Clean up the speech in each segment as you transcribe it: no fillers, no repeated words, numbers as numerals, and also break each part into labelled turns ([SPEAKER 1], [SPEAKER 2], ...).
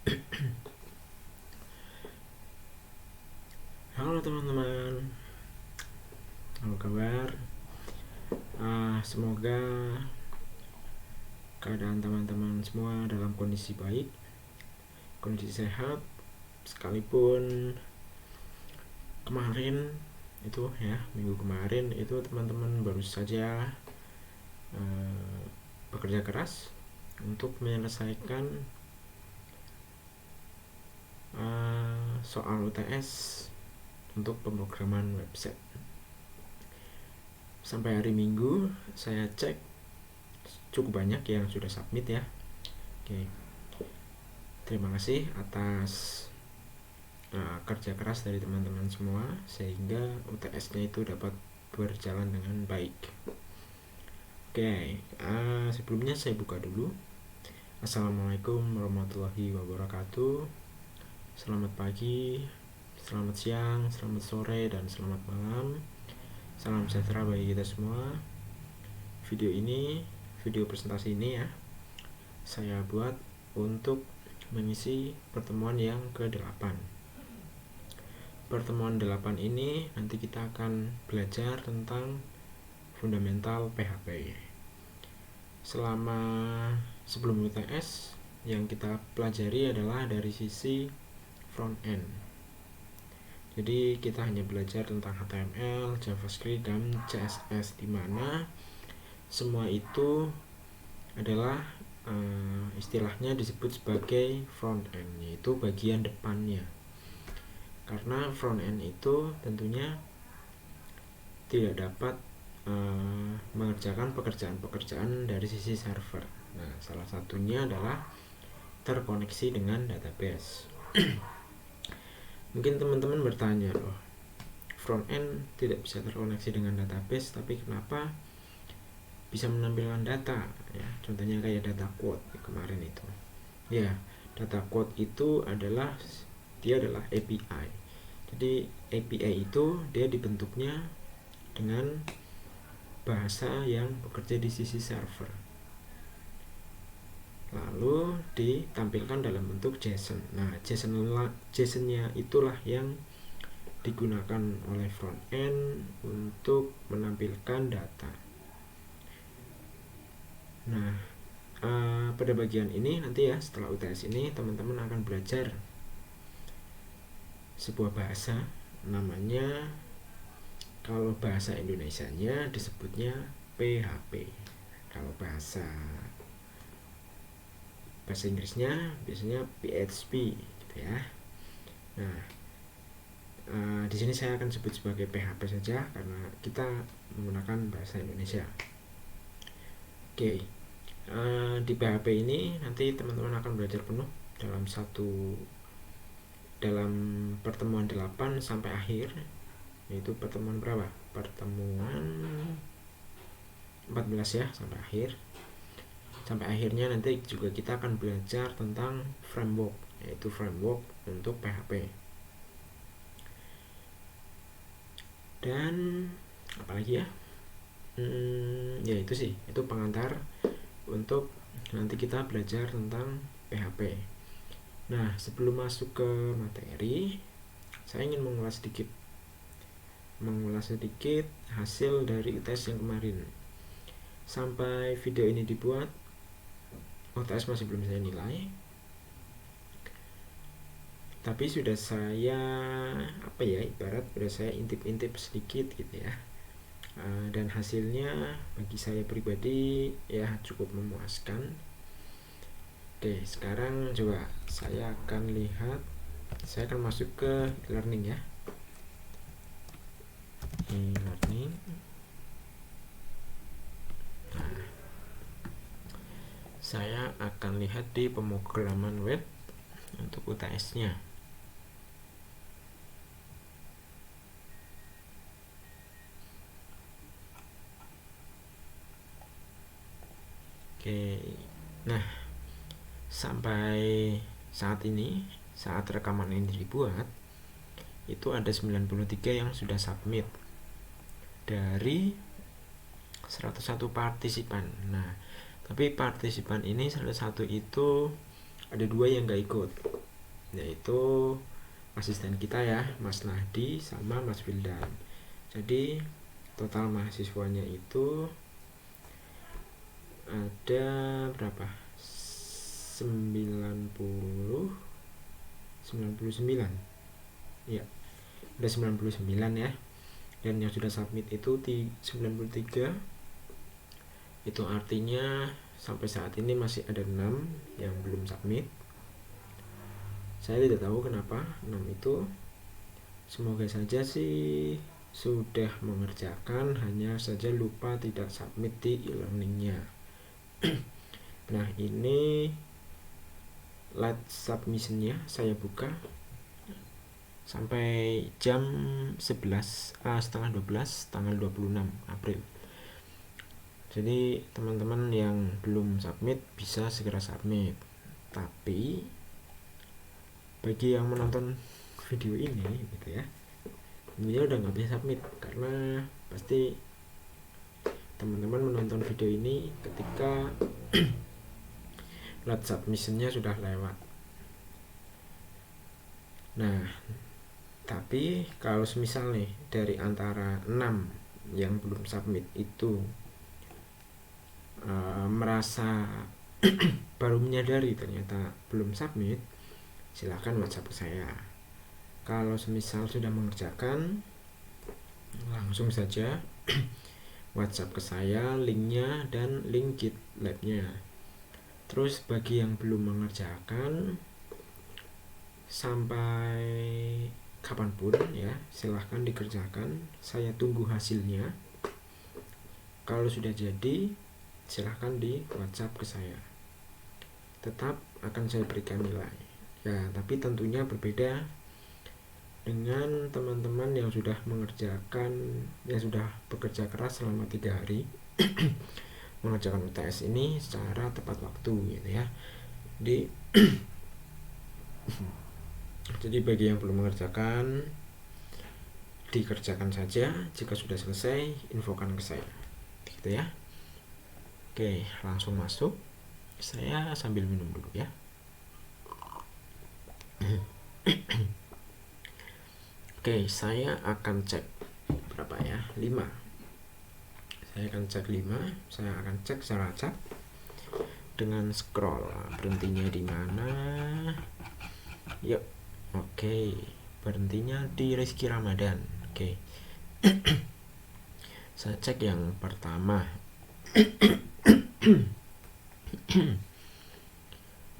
[SPEAKER 1] Halo teman-teman, apa kabar? Semoga keadaan teman-teman semua dalam kondisi baik, kondisi sehat. Sekalipun kemarin itu ya, minggu kemarin itu teman-teman baru saja bekerja keras untuk menyelesaikan soal UTS untuk pemrograman website. Sampai hari Minggu saya cek cukup banyak yang sudah submit ya. Oke, terima kasih atas kerja keras dari teman-teman semua sehingga UTS-nya itu dapat berjalan dengan baik. Oke, sebelumnya saya buka dulu. Assalamualaikum warahmatullahi wabarakatuh. Selamat pagi, selamat siang, selamat sore, dan selamat malam. Salam sejahtera bagi kita semua. Video presentasi ini ya, saya buat untuk mengisi pertemuan yang ke-8. Pertemuan 8 ini nanti kita akan belajar tentang fundamental PHP. Sebelum UTS, yang kita pelajari adalah dari sisi front end. Jadi kita hanya belajar tentang HTML, JavaScript, dan CSS, di mana semua itu adalah istilahnya disebut sebagai front end, yaitu bagian depannya. Karena front end itu tentunya tidak dapat mengerjakan pekerjaan-pekerjaan dari sisi server. Nah, salah satunya adalah terkoneksi dengan database. Mungkin teman-teman bertanya, loh, front end tidak bisa terkoneksi dengan database, tapi kenapa bisa menampilkan data? Ya, contohnya kayak data quote kemarin itu. Ya, data quote itu adalah API. Jadi API itu dia dibentuknya dengan bahasa yang bekerja di sisi server, lalu ditampilkan dalam bentuk JSON. Nah, JSON-nya itulah yang digunakan oleh front end untuk menampilkan data. Nah, pada bagian ini nanti ya, setelah UTS ini teman-teman akan belajar sebuah bahasa, namanya, kalau bahasa Indonesianya disebutnya PHP. Kalau bahasa Inggrisnya biasanya PHP gitu ya. Nah, di sini saya akan sebut sebagai PHP saja karena kita menggunakan bahasa Indonesia. Oke, di PHP ini nanti teman-teman akan belajar penuh dalam pertemuan 8 sampai akhir, yaitu pertemuan berapa? Pertemuan 14 ya, sampai akhir. Sampai akhirnya nanti juga kita akan belajar tentang framework, yaitu framework untuk PHP. Dan apalagi ya? Ya itu sih, itu pengantar untuk nanti kita belajar tentang PHP. Nah, sebelum masuk ke materi, saya ingin mengulas sedikit hasil dari UTS yang kemarin. Sampai video ini dibuat, UTS masih belum saya nilai, tapi sudah saya ibarat sudah saya intip-intip sedikit gitu ya. Dan hasilnya bagi saya pribadi ya cukup memuaskan. Oke, sekarang coba saya akan masuk ke learning ya. Learning. Nah, saya akan lihat di pemrograman web untuk UTS-nya. Oke, nah sampai saat ini, saat rekaman ini dibuat, itu ada 93 yang sudah submit dari 101 partisipan. Nah, tapi partisipan ini 101 itu ada 2 yang nggak ikut, yaitu asisten kita ya, Mas Nahdi sama Mas Wildan. Jadi total mahasiswanya itu ada berapa? 99 ya, ada 99 ya. Dan yang sudah submit itu 93. Itu artinya sampai saat ini masih ada 6 yang belum submit. Saya tidak tahu kenapa 6 itu. Semoga saja sih sudah mengerjakan, hanya saja lupa tidak submit di e-learningnya. Nah, ini late submissionnya saya buka sampai jam 11 setengah 12 tanggal 26 April. Jadi teman-teman yang belum submit bisa segera submit. Tapi bagi yang menonton video ini gitu ya, dia udah nggak bisa submit karena pasti teman-teman menonton video ini ketika late submissionnya sudah lewat. Nah, tapi kalau semisal nih dari antara 6 yang belum submit itu merasa baru menyadari ternyata belum submit, silahkan WhatsApp ke saya. Kalau semisal sudah mengerjakan, langsung saja WhatsApp ke saya linknya dan link GitLab-nya. Terus bagi yang belum mengerjakan sampai kapanpun ya, silahkan dikerjakan, saya tunggu hasilnya. Kalau sudah jadi, silahkan di WhatsApp ke saya, tetap akan saya berikan nilai ya, tapi tentunya berbeda dengan teman-teman yang sudah mengerjakan, yang sudah bekerja keras selama 3 hari mengerjakan UTS ini secara tepat waktu gitu ya. Jadi bagi yang belum mengerjakan, dikerjakan saja, jika sudah selesai infokan ke saya gitu ya. Oke, langsung masuk. Saya sambil minum dulu ya. Oke, saya akan cek berapa ya? 5. Saya akan cek 5. Saya akan cek secara acak dengan scroll. Berhentinya di mana? Yuk. Oke, berhentinya di Rizky Ramadan. Oke. Saya cek yang pertama.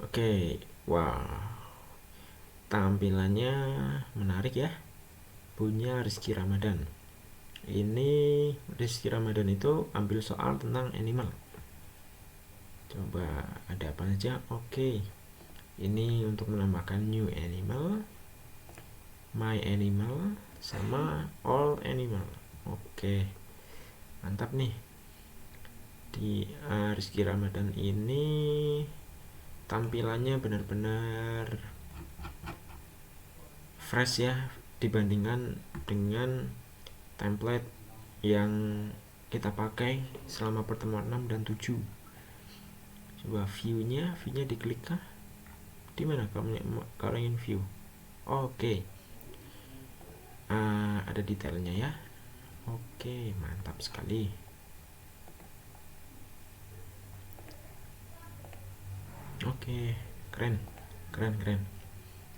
[SPEAKER 1] Oke, wow, tampilannya menarik ya, punya Rizky Ramadan. Ini Rizky Ramadan itu ambil soal tentang animal. Coba ada apa aja? Oke, ini untuk menambahkan new animal, my animal, sama all animal. Oke, mantap nih. Di Rizky Ramadan ini tampilannya benar-benar fresh ya, dibandingkan dengan template yang kita pakai selama pertemuan 6 dan 7. Coba view-nya diklik kah? Di mana kalau ingin view? Oke. Ada detailnya ya. Oke, mantap sekali. Oke, keren.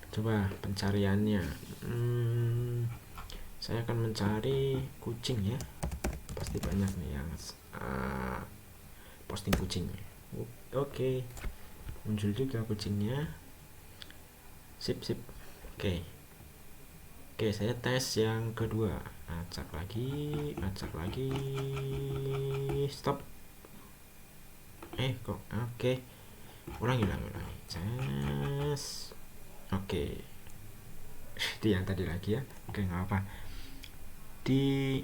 [SPEAKER 1] Coba pencariannya. Saya akan mencari kucing ya. Pasti banyak nih yang posting kucing. Oke, muncul juga kucingnya. Sip. Oke, saya tes yang kedua. Acak lagi. Stop. Kok oke. Ulangi. Oke. Di yang tadi lagi ya. Oke, nggak apa. Di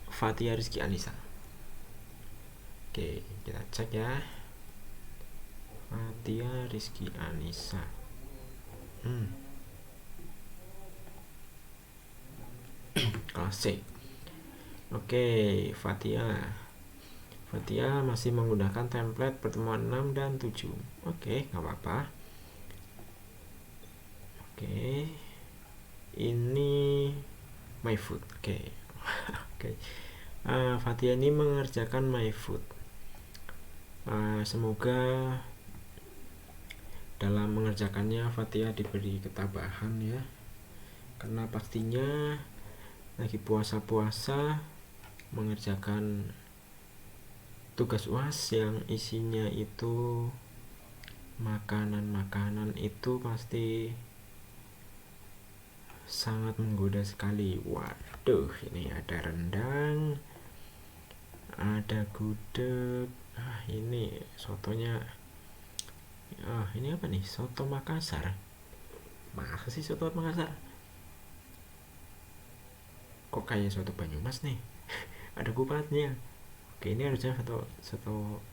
[SPEAKER 1] Fatia Rizky Anissa. Oke, kita cek ya. Fatia Rizky Anissa. Kelas C. Oke, Fatia masih menggunakan template pertemuan 6 dan 7. Oke, nggak apa-apa. my food. Oke. Oke. Fatia ini mengerjakan my food. Semoga dalam mengerjakannya Fatia diberi ketabahan ya, karena pastinya lagi puasa-puasa mengerjakan tugas UAS yang isinya itu makanan itu pasti sangat menggoda sekali. Waduh, ini ada rendang, ada gudeg, ini sotonya, ini apa nih, soto Makassar. Masa sih soto Makassar? Kok kayak soto Banyumas nih? Ada kupatnya. Oke, ini harusnya soto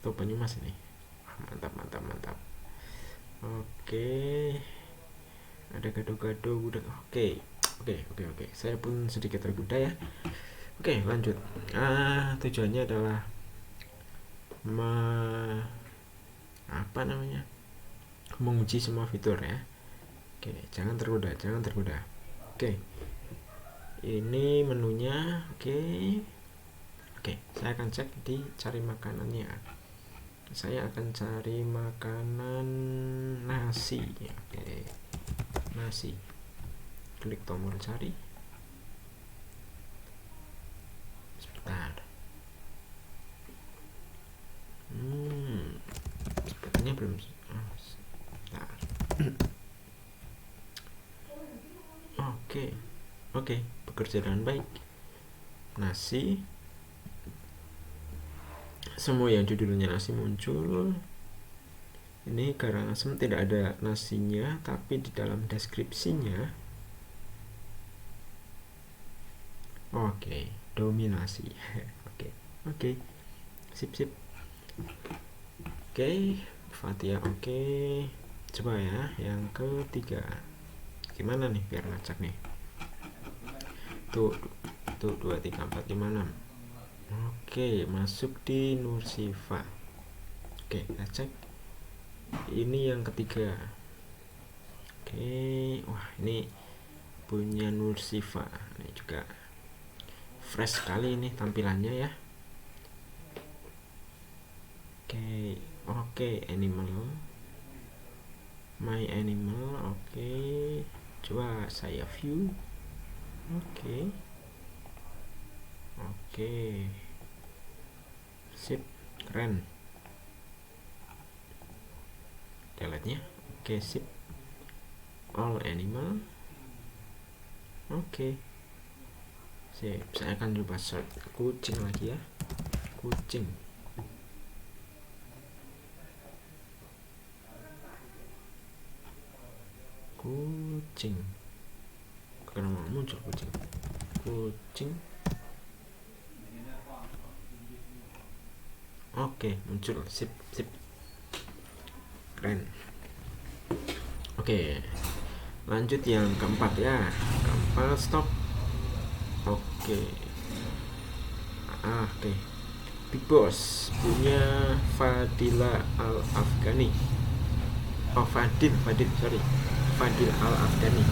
[SPEAKER 1] Banyumas ini. Mantap. Oke, ada gado-gado gudeg. Oke. Saya pun sedikit tergoda ya. Oke, lanjut. Tujuannya adalah menguji semua fitur ya. Oke, jangan tergoda. Oke, ini menunya. Oke, saya akan cek di cari makanannya. Saya akan cari makanan nasi. Oke, nasi. Klik tombol cari. Sebentar. Sepertinya belum. Sebentar. Oke, bekerja dengan baik. Nasi. Semua yang judulnya nasi muncul. Ini Karangasem tidak ada nasinya, tapi di dalam deskripsinya. Oke, dominasi. Oke. Sip. Oke, Fatia oke. Coba ya, yang ketiga. Gimana nih biar ngacak nih? Tuh 2, 3, 4, 5, 6. Oke, masuk di Nursifa. Oke, kita cek. Ini yang ketiga. Oke, wah ini punya Nursifa. Ini juga fresh sekali ini tampilannya ya. Oke, animal. My animal. Oke. Coba saya view. Oke. Sip, keren. Delete nya. Oke, sip. All animal. Oke. Sip, saya akan coba search kucing lagi ya. Kucing. Kenapa muncul kucing? Oke, muncul. Sip. Keren. Oke, lanjut yang keempat ya. Keempat, stop. Oke. Big Boss punya Fadila Al-Afghani. Fadil Al-Afghani.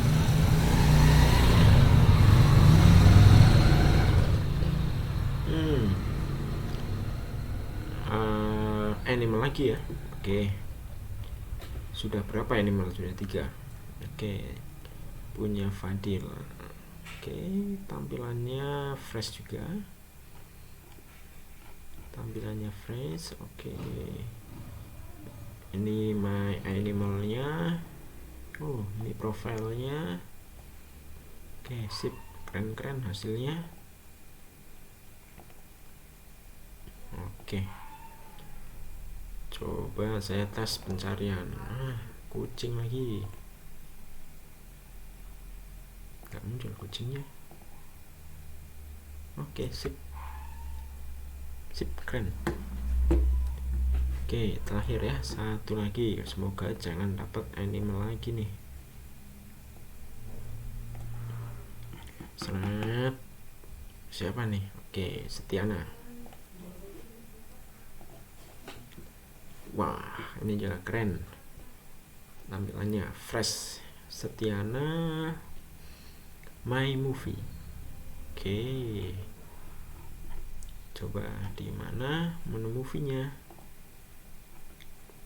[SPEAKER 1] Animal lagi ya. Oke. Sudah berapa animal? Sudah 3. Oke. Punya Fadil. Oke, tampilannya fresh juga. Oke. Ini my animalnya. Ini profilnya. Oke, sip. Keren hasilnya. Oke. Coba saya tes pencarian. Kucing lagi. Gak muncul kucingnya. Oke, sip, keren. Oke, terakhir ya, satu lagi. Semoga jangan dapat animal lagi nih. Siapa nih? Oke, Setiana. Wah, ini juga keren. Tampilannya fresh. Setiana My Movie. Oke, coba di mana menu movie-nya.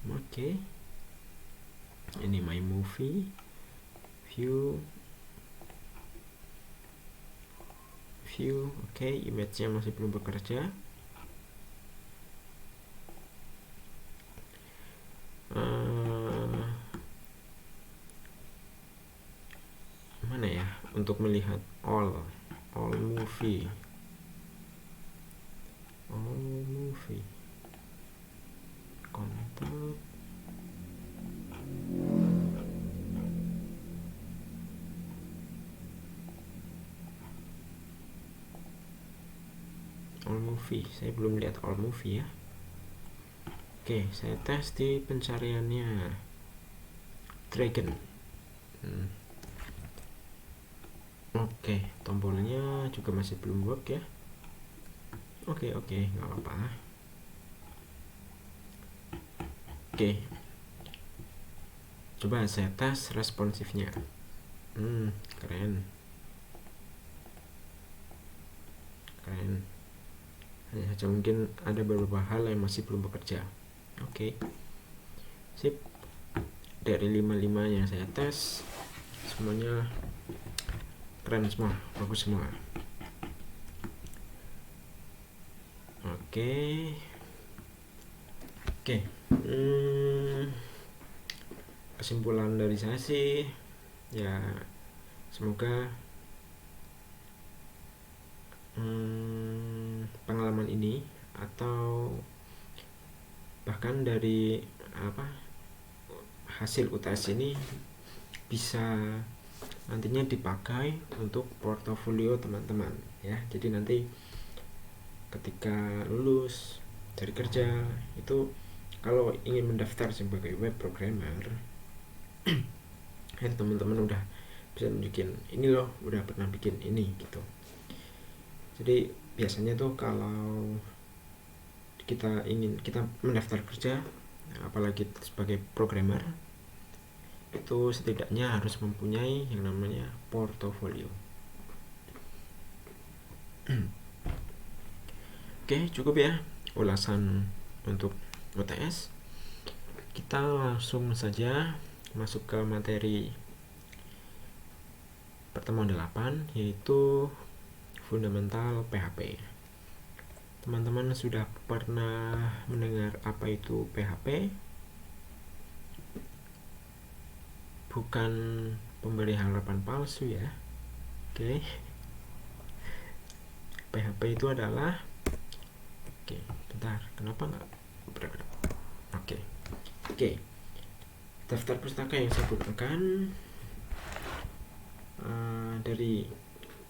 [SPEAKER 1] Oke, ini My Movie, view. Oke, image-nya masih belum bekerja. Mana ya untuk melihat all movie kontak. All movie, saya belum lihat all movie ya. Oke, saya tes di pencariannya Dragon. Oke, tombolnya juga masih belum work ya. Oke, nggak apa-apa. Oke, coba saya tes responsifnya. Keren. Hanya saja mungkin ada beberapa hal yang masih belum bekerja. Oke, sip. Dari 5 yang saya tes, semuanya keren semua, bagus semua. Oke. Kesimpulan dari saya sih ya, semoga pengalaman ini atau bahkan dari hasil UTS ini bisa nantinya dipakai untuk portofolio teman-teman ya. Jadi nanti ketika lulus dari kerja itu, kalau ingin mendaftar sebagai web programmer kan teman-teman udah bisa nunjukin, ini loh udah pernah bikin ini gitu. Jadi biasanya tuh kalau kita mendaftar kerja, apalagi sebagai programmer, itu setidaknya harus mempunyai yang namanya portofolio. Oke, cukup ya ulasan untuk UTS. Kita langsung saja masuk ke materi pertemuan 8, yaitu fundamental PHP. Teman-teman sudah pernah mendengar apa itu PHP? Bukan pemberi harapan palsu ya. Oke. PHP itu adalah, bentar, kenapa nggak bergerak? Oke. Daftar pustaka yang saya gunakan dari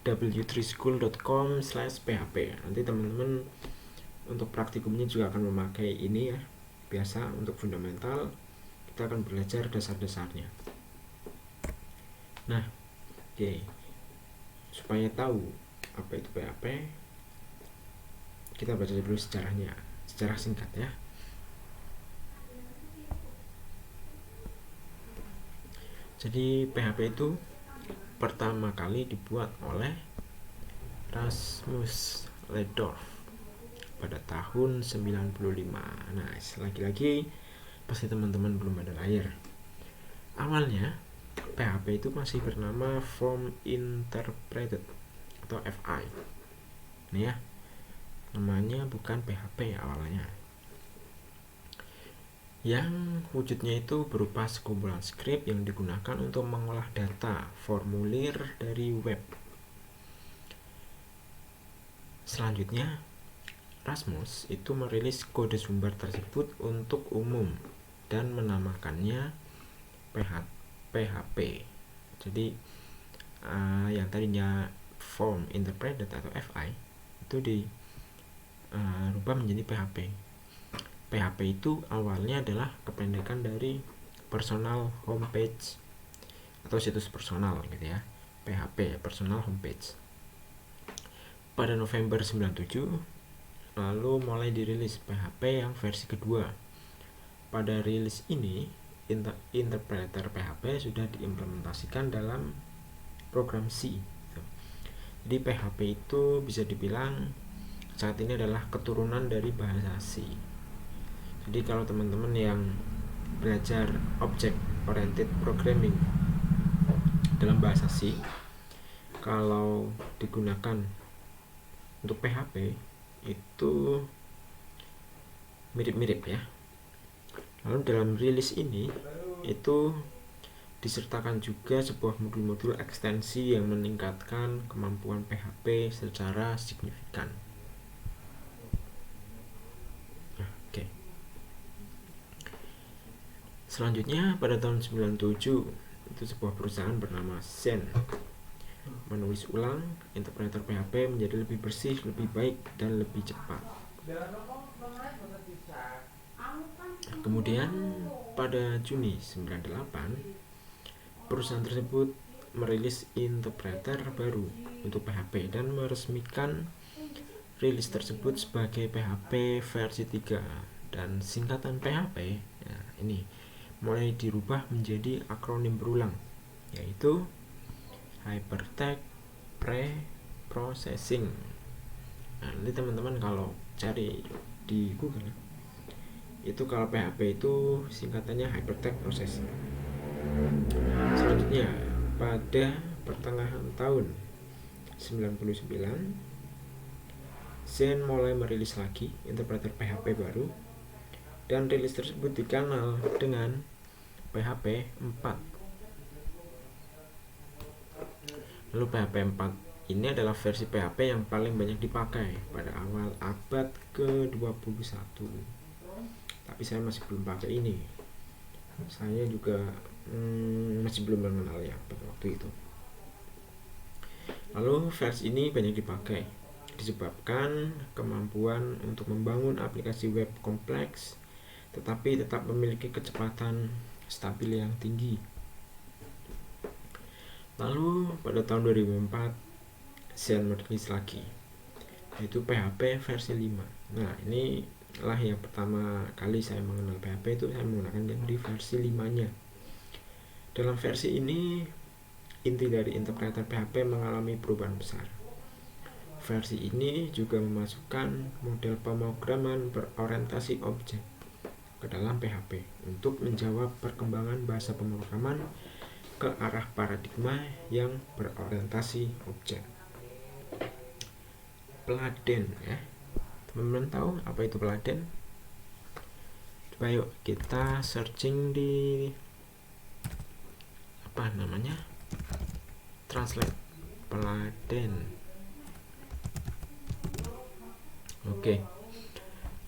[SPEAKER 1] w3school.com/php. Nanti teman-teman untuk praktikumnya juga akan memakai ini ya. Biasa untuk fundamental kita akan belajar dasar-dasarnya. Nah, supaya tahu apa itu PHP, kita baca dulu sejarahnya, sejarah singkat ya. Jadi PHP itu pertama kali dibuat oleh Rasmus Ledorf pada tahun 95. Nah, lagi-lagi pasti teman-teman belum ada lahir. Awalnya PHP itu masih bernama Form Interpreted atau FI. Ini ya, namanya bukan PHP awalnya. Yang wujudnya itu berupa sekumpulan skrip yang digunakan untuk mengolah data formulir dari web. Selanjutnya, Rasmus itu merilis kode sumber tersebut untuk umum dan menamakannya PHP. Jadi yang tadinya Form Interpreted atau FI itu dirubah menjadi PHP. PHP itu awalnya adalah kependekan dari personal homepage atau situs personal gitu ya. PHP, personal homepage. Pada November 97 lalu mulai dirilis PHP yang versi kedua. Pada rilis ini interpreter PHP sudah diimplementasikan dalam program C. Jadi PHP itu bisa dibilang saat ini adalah keturunan dari bahasa C. Jadi kalau teman-teman yang belajar object oriented programming dalam bahasa C, kalau digunakan untuk PHP itu mirip-mirip ya. Lalu dalam rilis ini itu disertakan juga sebuah modul-modul ekstensi yang meningkatkan kemampuan PHP secara signifikan. Oke. Selanjutnya pada tahun 97 itu sebuah perusahaan bernama Zen menulis ulang interpreter PHP menjadi lebih bersih, lebih baik, dan lebih cepat. Kemudian pada Juni 98 perusahaan tersebut merilis interpreter baru untuk PHP dan meresmikan rilis tersebut sebagai PHP versi 3, dan singkatan PHP ya, ini mulai dirubah menjadi akronim berulang, yaitu Hypertext Pre-Processing. Nah, nanti teman-teman kalau cari di Google itu kalau PHP itu singkatannya Hypertext Processing. Selanjutnya pada pertengahan tahun 99 Zen mulai merilis lagi interpreter PHP baru, dan rilis tersebut dikenal dengan PHP 4. Lalu PHP 4 ini adalah versi PHP yang paling banyak dipakai pada awal abad ke-21. Tapi saya masih belum pakai ini. Saya juga masih belum mengenalnya pada waktu itu. Lalu versi ini banyak dipakai disebabkan kemampuan untuk membangun aplikasi web kompleks tetapi tetap memiliki kecepatan stabil yang tinggi. Lalu pada tahun 2004 Zen merilis lagi, yaitu PHP versi 5. Nah, ini lah yang pertama kali saya mengenal PHP, itu saya menggunakan yang di versi 5-nya. Dalam versi ini inti dari interpreter PHP mengalami perubahan besar. Versi ini juga memasukkan model pemrograman berorientasi objek ke dalam PHP untuk menjawab perkembangan bahasa pemrograman ke arah paradigma yang berorientasi objek. Pladen ya. Teman-teman tahu apa itu Pladen? Coba yuk kita searching di apa namanya? Translate Pladen. Oke.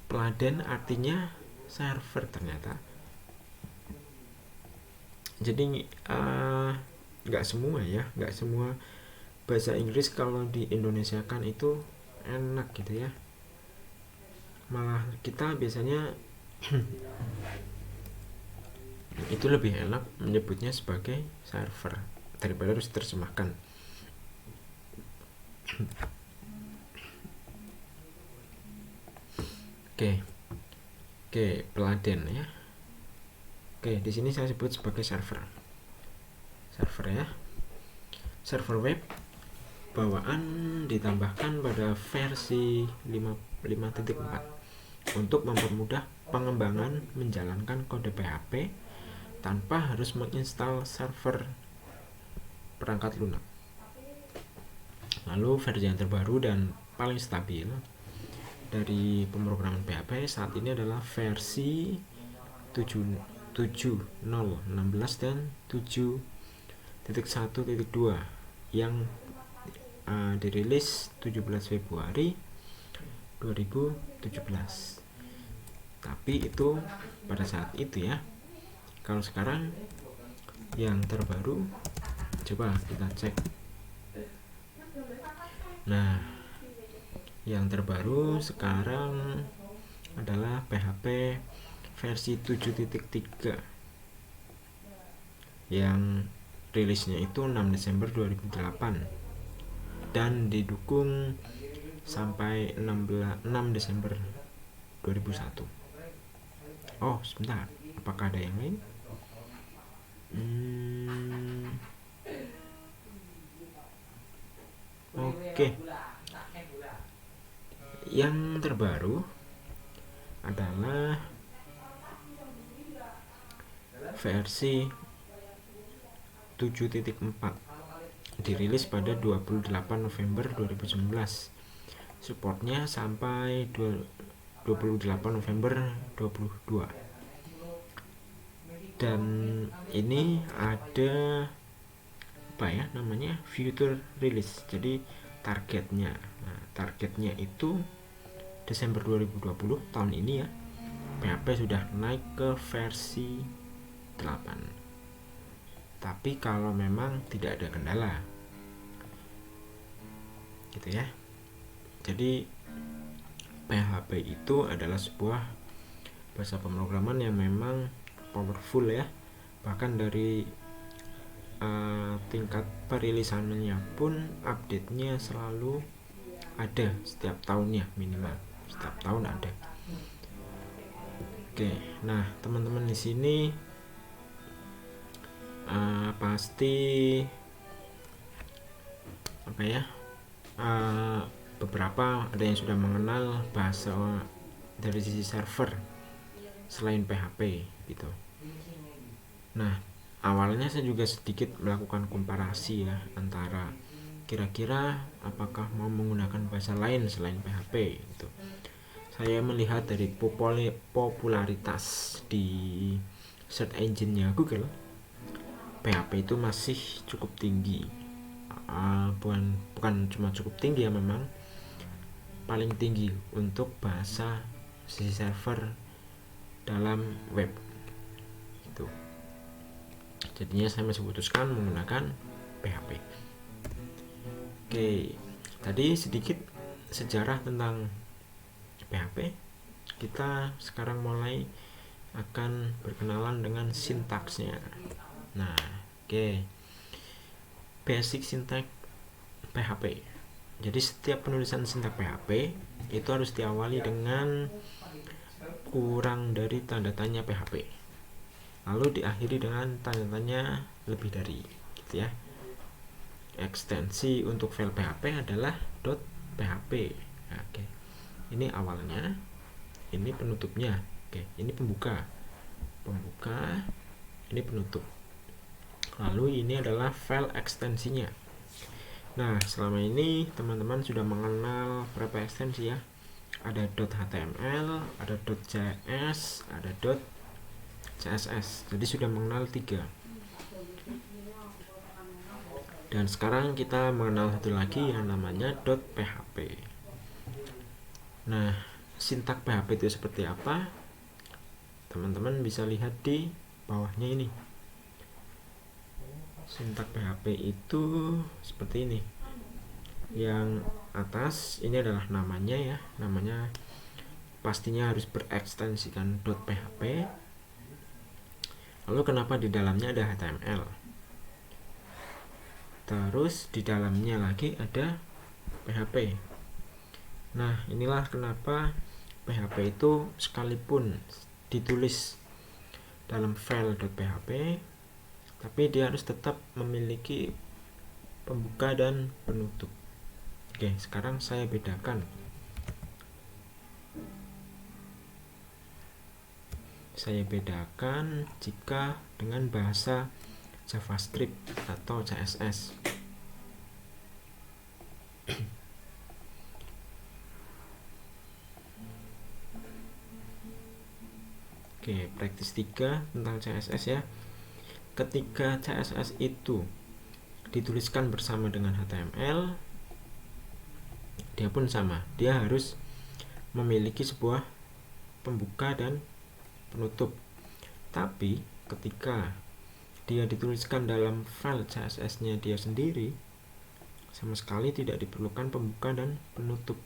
[SPEAKER 1] Pladen artinya server ternyata. Jadi nggak semua bahasa Inggris kalau di Indonesia kan itu enak gitu ya, malah kita biasanya itu lebih enak menyebutnya sebagai server daripada harus diterjemahkan. Oke, Pladen ya. Oke, di sini saya sebut sebagai server ya. Server web bawaan ditambahkan pada versi 5.4 untuk mempermudah pengembangan menjalankan kode PHP tanpa harus menginstal server perangkat lunak. Lalu versi yang terbaru dan paling stabil dari pemrograman PHP saat ini adalah versi 7.0.16 dan 7.1.2 yang dirilis 17 Februari 2017. Tapi itu pada saat itu ya. Kalau sekarang yang terbaru coba kita cek. Nah, yang terbaru sekarang adalah PHP versi 7.3 yang rilisnya itu 6 Desember 2008 dan didukung sampai 6 Desember 2001. Oh, sebentar. Apakah ada yang lain? Oke, yang terbaru adalah versi 7.4 dirilis pada 28 November 2019. Supportnya sampai 28 November 2022. Dan ini ada apa ya namanya, future release. Jadi targetnya itu Desember 2020 tahun ini ya, PHP sudah naik ke versi 8. Tapi kalau memang tidak ada kendala gitu ya. Jadi PHP itu adalah sebuah bahasa pemrograman yang memang powerful ya. Bahkan dari tingkat perilisannya pun update-nya selalu ada setiap tahunnya, minimal setiap tahun ada. Oke, nah teman-teman di sini pasti apa ya, beberapa ada yang sudah mengenal bahasa dari sisi server selain PHP gitu. Nah, awalnya saya juga sedikit melakukan komparasi ya, antara kira-kira apakah mau menggunakan bahasa lain selain PHP gitu. Saya melihat dari popularitas di search engine-nya Google, PHP itu masih cukup tinggi. Bukan cuma cukup tinggi ya, memang paling tinggi untuk bahasa sisi server dalam web gitu. Jadinya saya masih putuskan menggunakan PHP. Oke, tadi sedikit sejarah tentang PHP. Kita sekarang mulai akan berkenalan dengan sintaksnya. Nah, oke. Basic syntax PHP. Jadi setiap penulisan sintaks PHP itu harus diawali dengan kurang dari tanda tanya PHP, lalu diakhiri dengan tanda tanya lebih dari gitu ya. Ekstensi untuk file PHP adalah .php. Oke. Ini awalnya, ini penutupnya. Oke, ini pembuka, ini penutup. Lalu ini adalah file ekstensinya. Nah, selama ini teman-teman sudah mengenal berapa ekstensi ya? Ada .html, ada .js, ada .css. Jadi sudah mengenal 3. Dan sekarang kita mengenal satu lagi yang namanya .php. Nah, sintaks PHP itu seperti apa? Teman-teman bisa lihat di bawahnya ini. Sintaks PHP itu seperti ini. Yang atas ini adalah namanya ya, namanya pastinya harus berekstensikan .php. Lalu kenapa di dalamnya ada HTML? Terus di dalamnya lagi ada PHP. Nah, inilah kenapa PHP itu sekalipun ditulis dalam file .php, tapi dia harus tetap memiliki pembuka dan penutup. Oke, sekarang saya bedakan. Jika dengan bahasa JavaScript atau CSS. Oke, praktis 3 tentang CSS ya. Ketika CSS itu dituliskan bersama dengan HTML, dia pun sama. Dia harus memiliki sebuah pembuka dan penutup. Tapi ketika dia dituliskan dalam file CSS-nya dia sendiri, sama sekali tidak diperlukan pembuka dan penutup.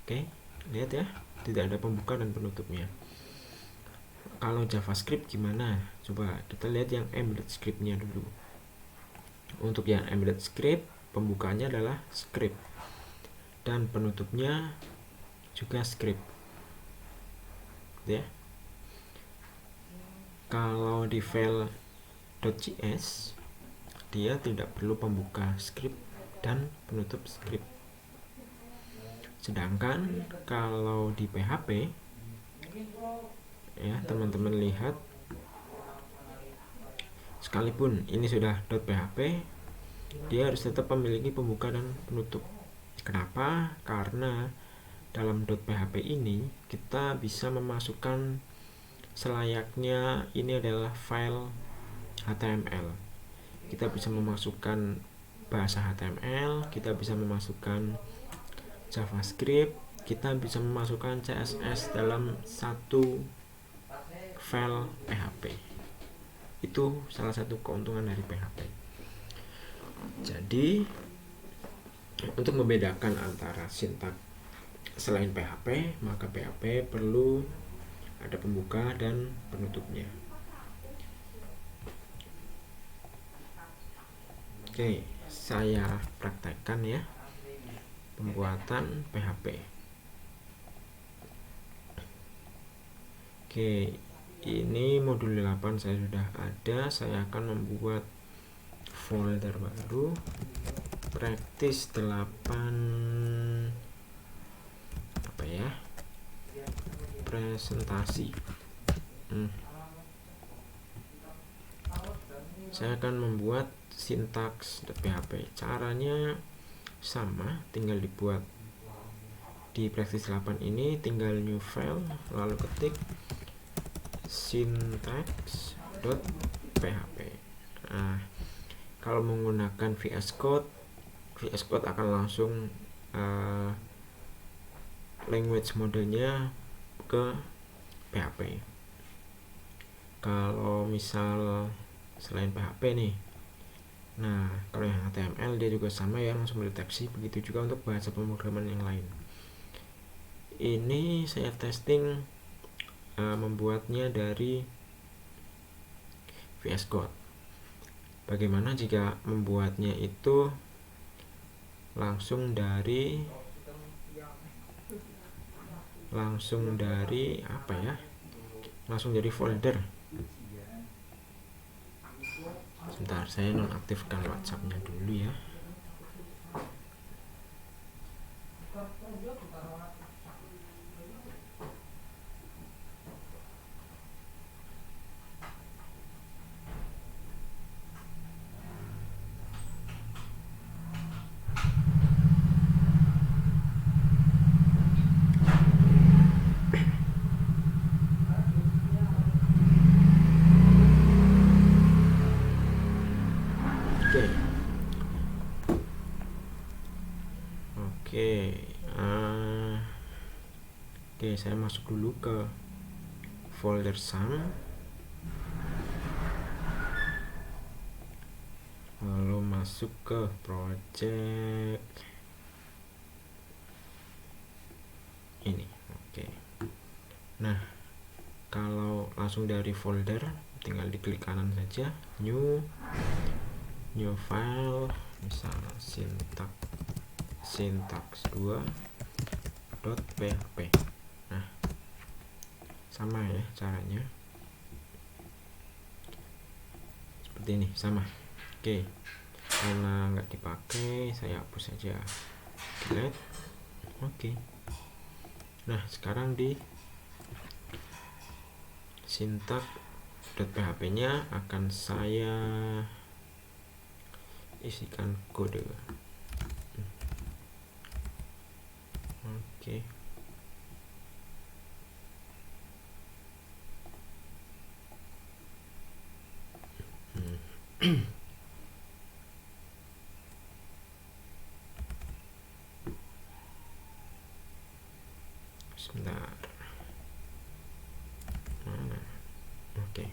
[SPEAKER 1] Oke, lihat ya, tidak ada pembuka dan penutupnya. Kalau JavaScript gimana? Coba kita lihat yang embedded script-nya dulu. Untuk yang embedded script, pembukanya adalah script dan penutupnya juga script. Ya. Kalau di file .js dia tidak perlu pembuka script dan penutup script. Sedangkan kalau di PHP ya, teman-teman lihat, sekalipun ini sudah .php, dia harus tetap memiliki pembuka dan penutup. Kenapa? Karena dalam .php ini kita bisa memasukkan selayaknya ini adalah file HTML. Kita bisa memasukkan bahasa HTML, kita bisa memasukkan JavaScript, kita bisa memasukkan CSS dalam satu file PHP. Itu salah satu keuntungan dari PHP. Jadi untuk membedakan antara sintaks selain PHP, maka PHP perlu ada pembuka dan penutupnya. Oke, saya praktekkan ya pembuatan PHP. Oke, ini modul 8 saya sudah ada. Saya akan membuat folder baru, practice 8 apa ya, presentasi. Saya akan membuat sintaks .php. Caranya sama, tinggal dibuat di practice 8 ini, tinggal new file, lalu ketik syntax.php. Kalau menggunakan VS Code akan langsung language modenya ke PHP. Kalau misal selain PHP nih, nah kalau yang HTML dia juga sama ya, langsung mendeteksi. Begitu juga untuk bahasa pemrograman yang lain. Ini saya testing membuatnya dari VS Code. Bagaimana jika membuatnya itu langsung dari apa ya? Langsung dari folder. Sebentar, saya nonaktifkan WhatsApp-nya dulu ya. Oke, saya masuk dulu ke folder sum, lalu masuk ke project ini. Oke. Nah, kalau langsung dari folder, tinggal diklik kanan saja, new file, misalnya syntax2.php. Nah, sama ya caranya, seperti ini, sama. Oke, karena nggak dipakai, saya hapus saja, delete. Oke. Nah, sekarang di syntax.php nya akan saya isikan kode. Oke. Sebentar. Mana? Oke.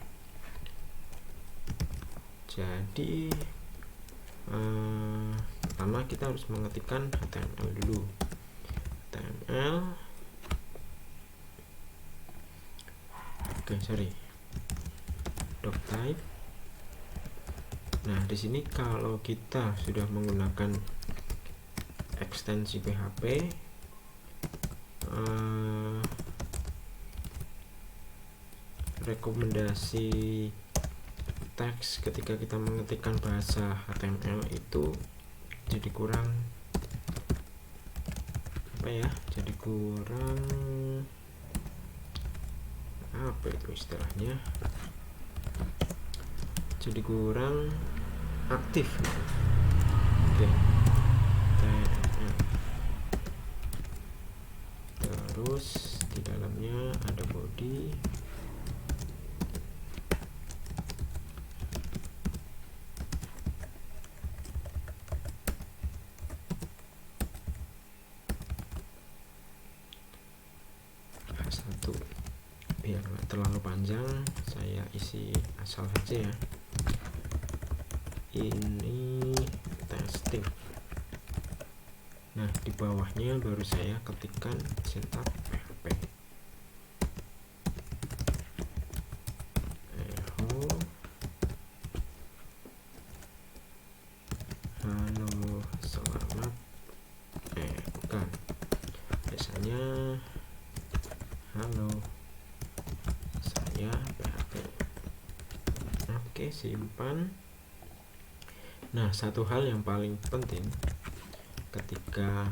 [SPEAKER 1] Jadi pertama kita harus mengetikkan HTML dulu. HTML. Doctype. Nah, di sini kalau kita sudah menggunakan ekstensi PHP, rekomendasi teks ketika kita mengetikkan bahasa HTML itu jadi kurang apa ya, jadi kurang apa itu istilahnya, jadi kurang aktif gitu. Oke, TML. Terus di dalamnya ada body, H1. Biar nggak terlalu panjang, saya isi asal saja ya. Ini testing. Nah, di bawahnya baru saya ketikkan sintak PHP. Echo, halo selamat, bukan, biasanya halo saya PHP. Oke, simpan. Nah, satu hal yang paling penting ketika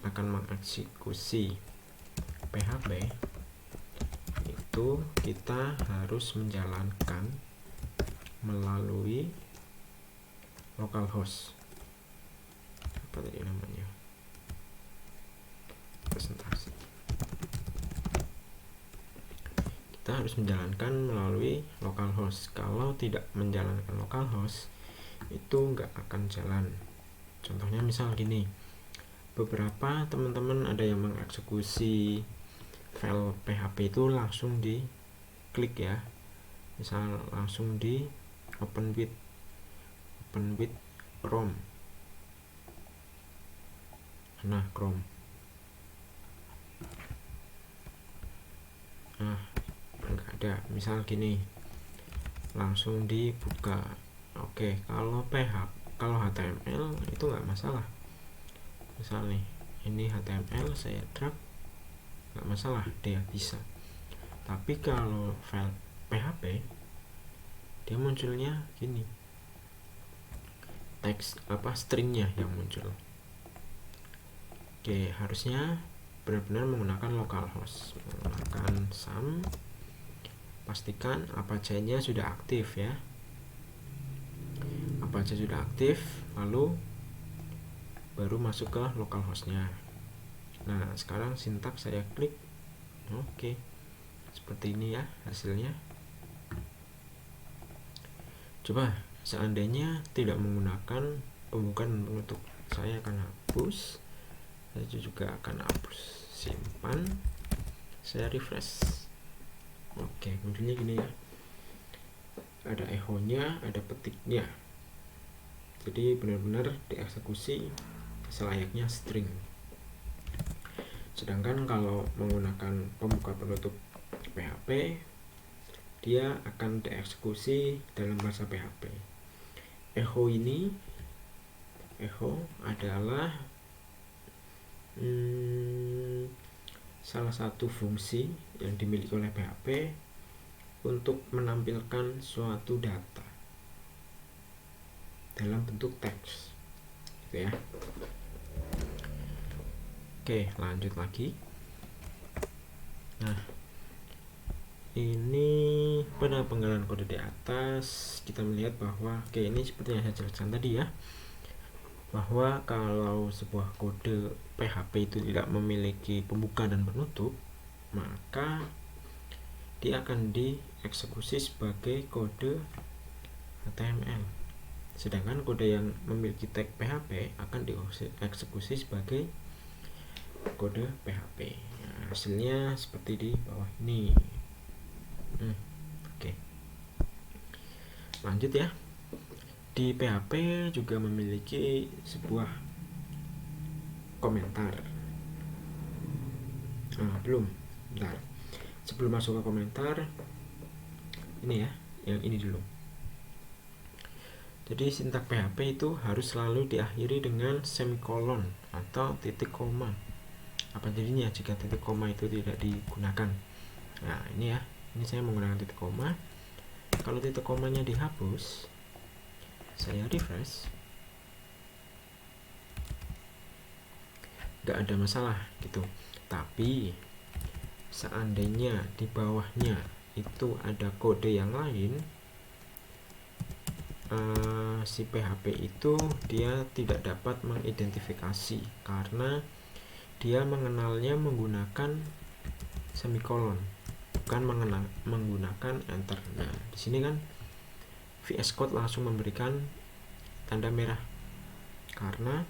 [SPEAKER 1] akan mengeksekusi PHP itu kita harus menjalankan melalui localhost. Apa tadi namanya? Presentasi. Kita harus menjalankan melalui localhost. Kalau tidak menjalankan localhost, itu nggak akan jalan. Contohnya misal gini, beberapa teman-teman ada yang mengeksekusi file PHP itu langsung di klik ya, misal langsung di open with Chrome. Nah, Chrome. Nah, nggak ada. Misal gini, langsung dibuka. Oke, kalau HTML itu nggak masalah. Misal nih, ini HTML saya drag, nggak masalah, dia bisa. Tapi kalau file PHP, dia munculnya gini, teks stringnya yang muncul. Oke, harusnya benar-benar menggunakan localhost, menggunakan sum, pastikan apache-nya sudah aktif ya. Apache sudah aktif, lalu baru masuk ke localhost-nya. Nah, sekarang sintaks saya klik. Oke, seperti ini ya hasilnya. Coba seandainya tidak menggunakan pembuka dan penutup, saya akan hapus. Saya juga akan hapus, simpan, saya refresh. Oke, modelnya gini ya, ada echo-nya, ada petiknya, jadi benar-benar dieksekusi selayaknya string. Sedangkan kalau menggunakan pembuka penutup PHP, dia akan dieksekusi dalam bahasa PHP. Echo adalah salah satu fungsi yang dimiliki oleh PHP untuk menampilkan suatu data dalam bentuk teks, gitu ya. Oke, lanjut lagi. Nah, ini pada penggalan kode di atas kita melihat bahwa ini seperti yang saya jelaskan tadi ya, bahwa kalau sebuah kode PHP itu tidak memiliki pembuka dan penutup, maka dia akan dieksekusi sebagai kode HTML. Sedangkan kode yang memiliki tag PHP akan dieksekusi sebagai kode PHP. Nah, hasilnya seperti di bawah ini. Oke. Lanjut ya. Di PHP juga memiliki sebuah komentar. Belum. Bentar. Sebelum masuk ke komentar, ini ya, yang ini dulu. Jadi sintak PHP itu harus selalu diakhiri dengan semikolon atau titik koma. Apa jadinya jika titik koma itu tidak digunakan? Nah, ini ya. Ini saya menggunakan titik koma. Kalau titik komanya dihapus, saya refresh. nggak ada masalah gitu. Tapi seandainya di bawahnya itu ada kode yang lain, si PHP itu dia tidak dapat mengidentifikasi karena dia mengenalnya menggunakan semikolon, bukan menggunakan enter. Nah, di sini kan VS Code langsung memberikan tanda merah karena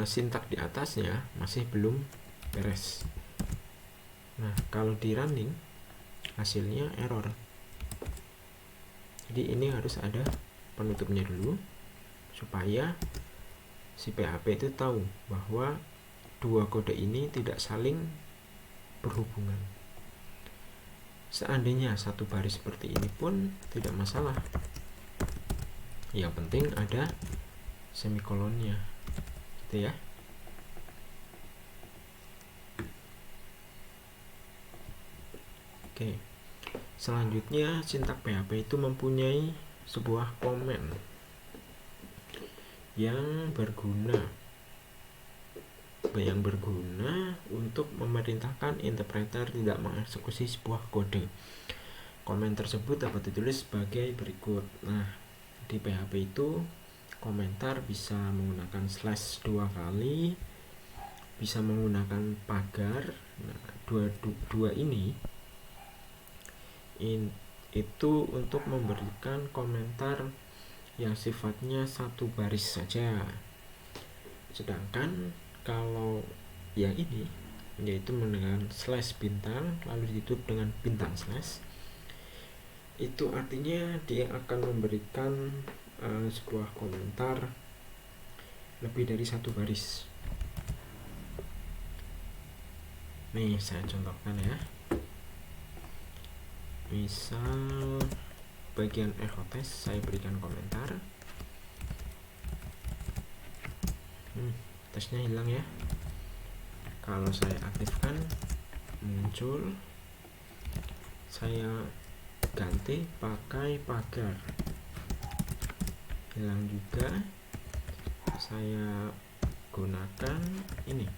[SPEAKER 1] sintak di atasnya masih belum beres. Nah, kalau di running hasilnya error. Jadi ini harus ada penutupnya dulu supaya si PHP itu tahu bahwa dua kode ini tidak saling berhubungan. Seandainya satu baris seperti ini pun tidak masalah. Yang penting ada semikolonnya, gitu ya. Oke. Selanjutnya, sintak PHP itu mempunyai sebuah komen yang berguna untuk memerintahkan interpreter tidak mengeksekusi sebuah kode. Komen tersebut dapat ditulis sebagai berikut. Nah, di PHP itu komentar bisa menggunakan slash 2 kali, bisa menggunakan pagar. Nah, dua ini itu untuk memberikan komentar yang sifatnya satu baris saja. Sedangkan kalau yang ini yaitu menggunakan slash bintang lalu ditutup dengan bintang slash, itu artinya dia akan memberikan sebuah komentar lebih dari satu baris. Nih saya contohkan ya. Misal bagian echo test saya berikan komentar. Tesnya hilang ya. Kalau saya aktifkan muncul, saya ganti pakai pagar, hilang juga. Saya gunakan ini,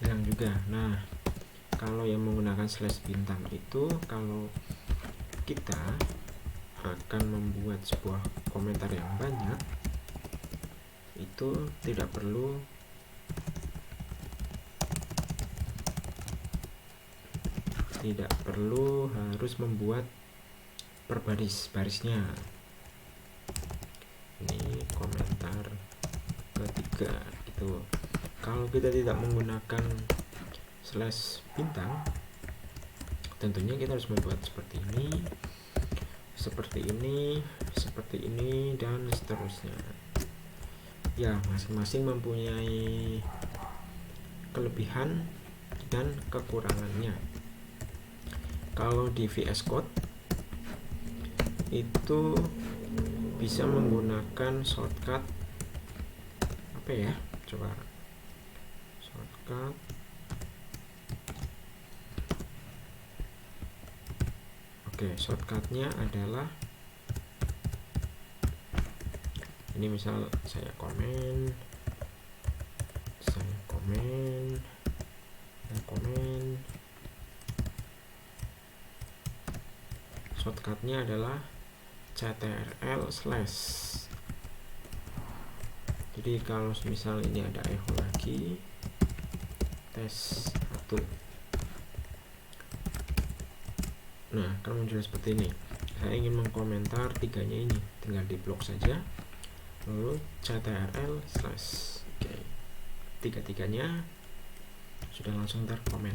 [SPEAKER 1] hilang juga. Nah, kalau yang menggunakan slash bintang itu, kalau kita akan membuat sebuah komentar yang banyak, itu tidak perlu harus membuat per barisnya. Ini komentar ketiga gitu. Kalau kita tidak menggunakan slash bintang, tentunya kita harus membuat seperti ini, dan seterusnya. Ya, masing-masing mempunyai kelebihan dan kekurangannya. Kalau di VS Code itu bisa menggunakan shortcut apa ya? Coba shortcut. Oke, shortcutnya adalah ini. Misal saya komen, shortcutnya adalah ctrl/. Jadi kalau misal ini ada echo lagi, tes 1, nah akan muncul seperti ini. Saya ingin mengkomentar tiganya ini, tinggal di blok saja, lalu ctrl/. Oke, tiga-tiganya sudah langsung terkomen.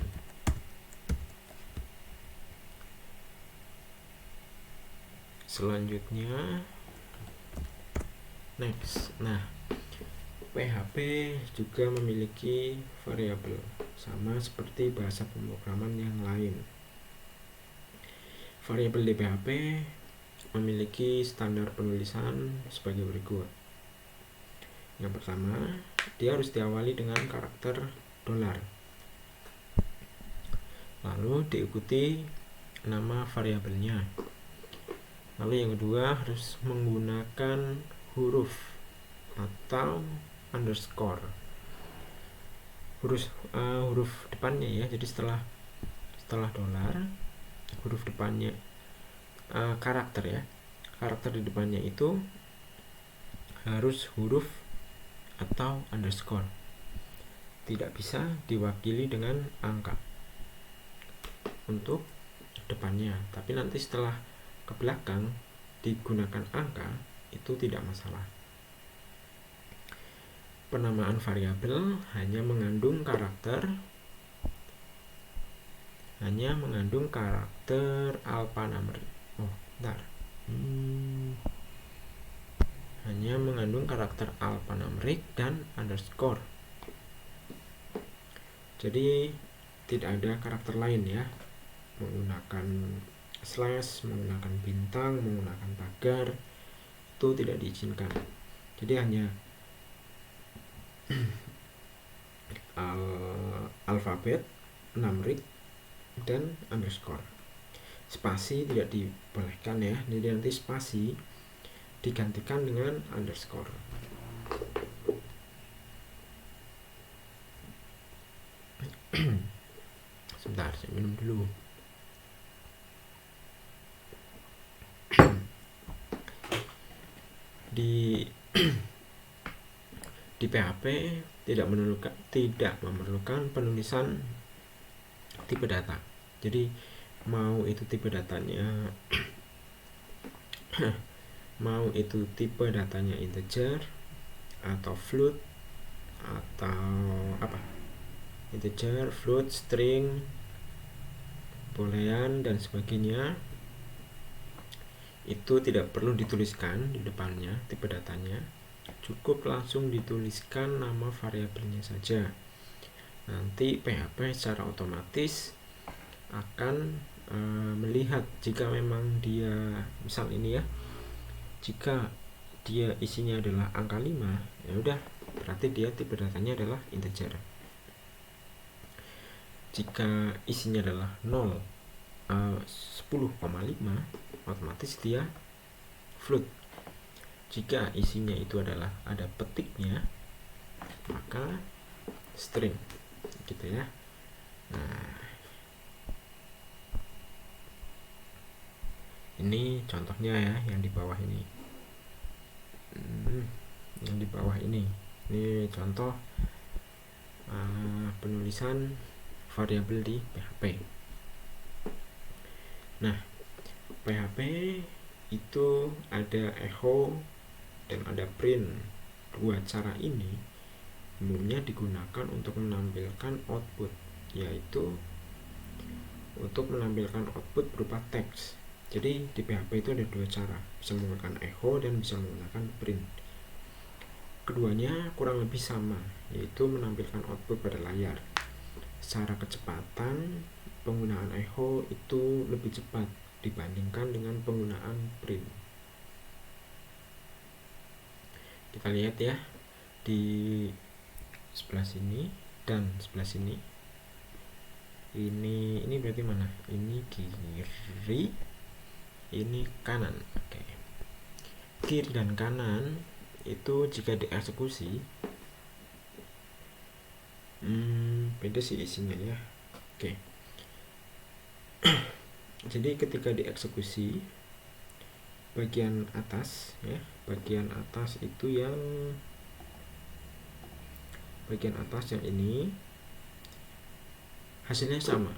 [SPEAKER 1] Selanjutnya next. Nah, PHP juga memiliki variabel sama seperti bahasa pemrograman yang lain. Variabel di PHP memiliki standar penulisan sebagai berikut. Yang pertama, dia harus diawali dengan karakter $, lalu diikuti nama variabelnya. Lalu yang kedua harus menggunakan huruf atau underscore. Huruf depannya ya, jadi setelah dolar, huruf depannya karakter ya, karakter di depannya itu harus huruf atau underscore, tidak bisa diwakili dengan angka untuk depannya, tapi nanti setelah ke belakang digunakan angka itu tidak masalah. Penamaan variabel hanya mengandung karakter alphanumeric. Hanya mengandung karakter alphanumeric dan underscore. Jadi tidak ada karakter lain ya, menggunakan slash, menggunakan bintang, menggunakan pagar, itu tidak diizinkan. Jadi hanya alfabet, numeric, dan underscore. Spasi tidak dibolehkan ya, jadi nanti spasi digantikan dengan underscore. Sebentar, saya minum dulu. Di PHP tidak memerlukan penulisan tipe data. Jadi mau itu tipe datanya integer atau float atau integer, float, string, boolean dan sebagainya, itu tidak perlu dituliskan di depannya tipe datanya, cukup langsung dituliskan nama variabelnya saja. Nanti PHP secara otomatis akan melihat jika memang dia, misal ini ya, jika dia isinya adalah angka 5, ya udah berarti dia tipe datanya adalah integer. Jika isinya adalah 10,5, otomatis dia float. Jika isinya itu adalah ada petiknya, maka string gitu ya. Nah, ini contohnya ya, yang di bawah ini. Ini contoh penulisan variabel di PHP. Nah, PHP itu ada echo dan ada print. Dua cara ini umumnya digunakan untuk menampilkan output, yaitu untuk menampilkan output berupa teks. Jadi di PHP itu ada dua cara, bisa menggunakan echo dan bisa menggunakan print. Keduanya kurang lebih sama, yaitu menampilkan output pada layar. Secara kecepatan, penggunaan echo itu lebih cepat dibandingkan dengan penggunaan print. Kita lihat ya, di sebelah sini dan sebelah sini. Ini berarti mana? Ini kiri, ini kanan. Oke. Kiri dan kanan itu jika dieksekusi beda sih isinya ya. Oke. Jadi ketika dieksekusi, bagian atas ya, bagian atas yang ini hasilnya sama,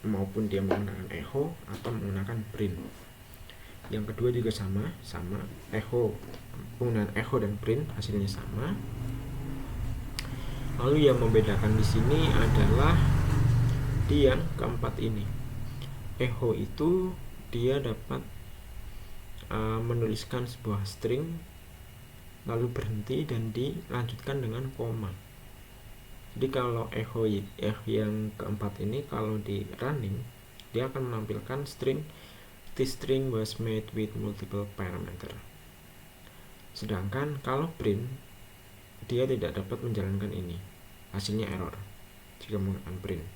[SPEAKER 1] maupun dia menggunakan echo atau menggunakan print. Yang kedua juga sama echo, penggunaan echo dan print hasilnya sama. Lalu yang membedakan di sini adalah di yang keempat ini. Echo itu dia dapat menuliskan sebuah string lalu berhenti dan dilanjutkan dengan koma. Jadi kalau echo yang keempat ini kalau di running, dia akan menampilkan string, this string was made with multiple parameter. Sedangkan kalau print, dia tidak dapat menjalankan ini, hasilnya error jika menggunakan print.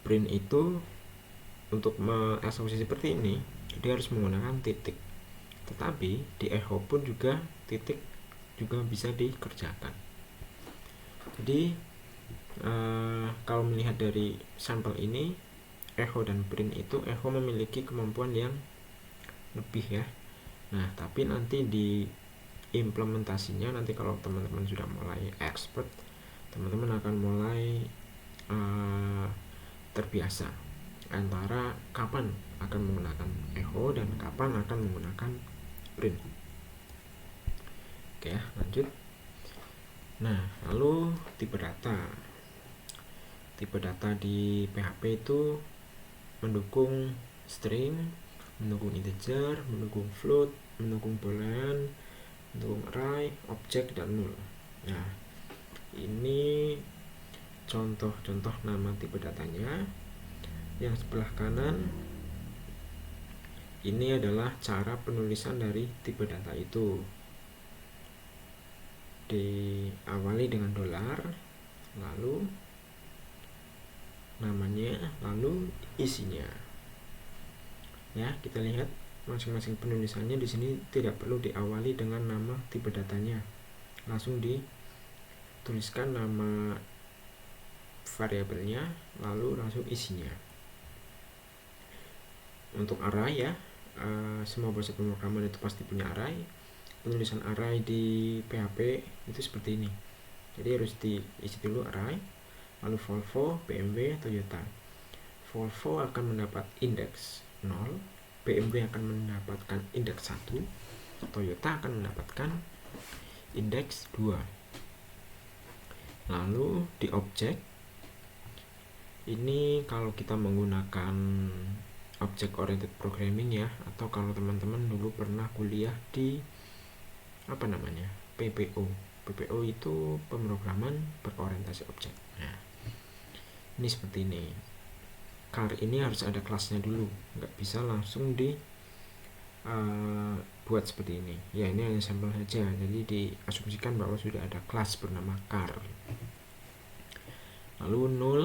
[SPEAKER 1] Print itu untuk mengeksekusi seperti ini dia harus menggunakan titik, tetapi di echo pun juga titik juga bisa dikerjakan. Jadi kalau melihat dari sampel ini, echo dan print itu echo memiliki kemampuan yang lebih ya. Nah, tapi nanti di implementasinya, nanti kalau teman-teman sudah mulai expert, teman-teman akan mulai terbiasa antara kapan akan menggunakan echo dan kapan akan menggunakan print. Oke ya, lanjut. Nah, lalu tipe data. Tipe data di PHP itu mendukung string, mendukung integer, mendukung float, mendukung boolean, mendukung array, object, dan null. Nah, ini contoh-contoh nama tipe datanya. Yang sebelah kanan ini adalah cara penulisan dari tipe data itu. Diawali dengan $, lalu namanya, lalu isinya. Ya, kita lihat masing-masing penulisannya di sini tidak perlu diawali dengan nama tipe datanya. Langsung dituliskan nama variabelnya, lalu langsung isinya. Untuk array ya, semua bahasa pemrograman itu pasti punya array. Penulisan array di PHP itu seperti ini. Jadi harus diisi dulu array, lalu Volvo, BMW, Toyota. Volvo akan mendapat indeks 0, BMW akan mendapatkan indeks 1, Toyota akan mendapatkan indeks 2. Lalu di objek ini kalau kita menggunakan object oriented programming ya, atau kalau teman-teman dulu pernah kuliah di PPO. PPO itu pemrograman berorientasi objek. Nah, ini seperti ini. Car ini harus ada kelasnya dulu, nggak bisa langsung buat seperti ini. Ya, ini hanya sampel saja, jadi diasumsikan bahwa sudah ada kelas bernama car. Lalu null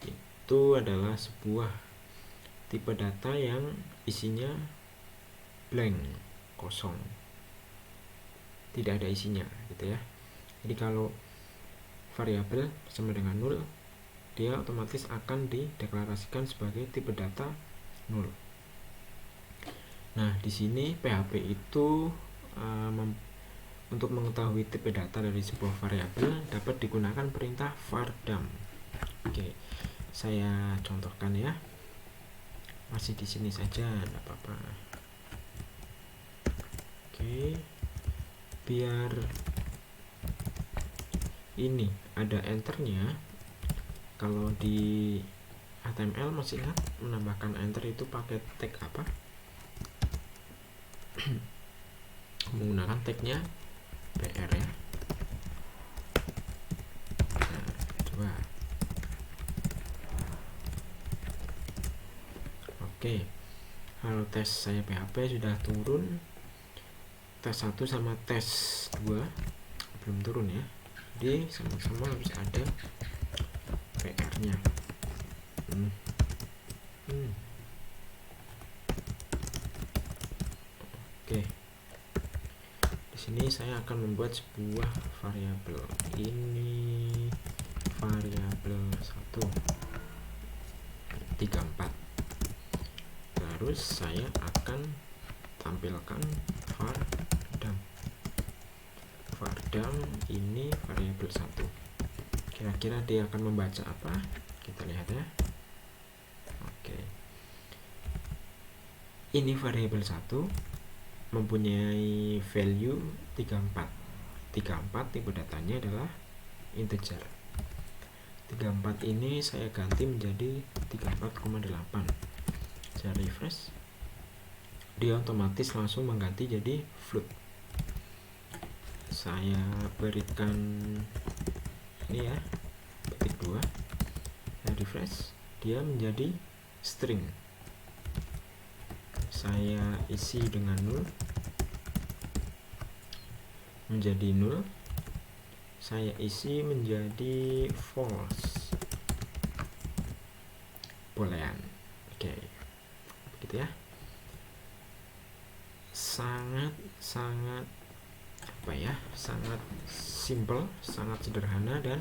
[SPEAKER 1] itu adalah sebuah tipe data yang isinya blank, kosong, tidak ada isinya gitu ya. Jadi kalau variabel sama dengan nol, dia otomatis akan dideklarasikan sebagai tipe data nol. Nah, di sini PHP itu untuk mengetahui tipe data dari sebuah variabel dapat digunakan perintah var_dump. Oke, saya contohkan ya. Masih di sini saja, tidak apa-apa. Oke, biar ini ada enternya. Kalau di HTML masih ingat menambahkan enter itu pakai tag apa? Menggunakan tagnya PR ya. Nah, coba. Oke, halo tes saya PHP sudah turun. Tes 1 sama tes 2 belum turun ya. Jadi sama-sama harus ada PR-nya. Oke. Di sini saya akan membuat sebuah variabel. Ini variabel 1 34. Terus saya akan tampilkan var_dump. var_dump ini variabel 1. Kira-kira dia akan membaca apa? Kita lihat ya. Oke. Ini variabel 1 mempunyai value 34. 34 tipe datanya adalah integer. 34 ini saya ganti menjadi 34,8. Saya refresh, dia otomatis langsung mengganti jadi float. Saya berikan ini ya, petik 2, saya refresh, dia menjadi string. Saya isi dengan 0 menjadi 0, saya isi menjadi false, boolean. Oke, gitu ya. Sangat sangat simple, sangat sederhana, dan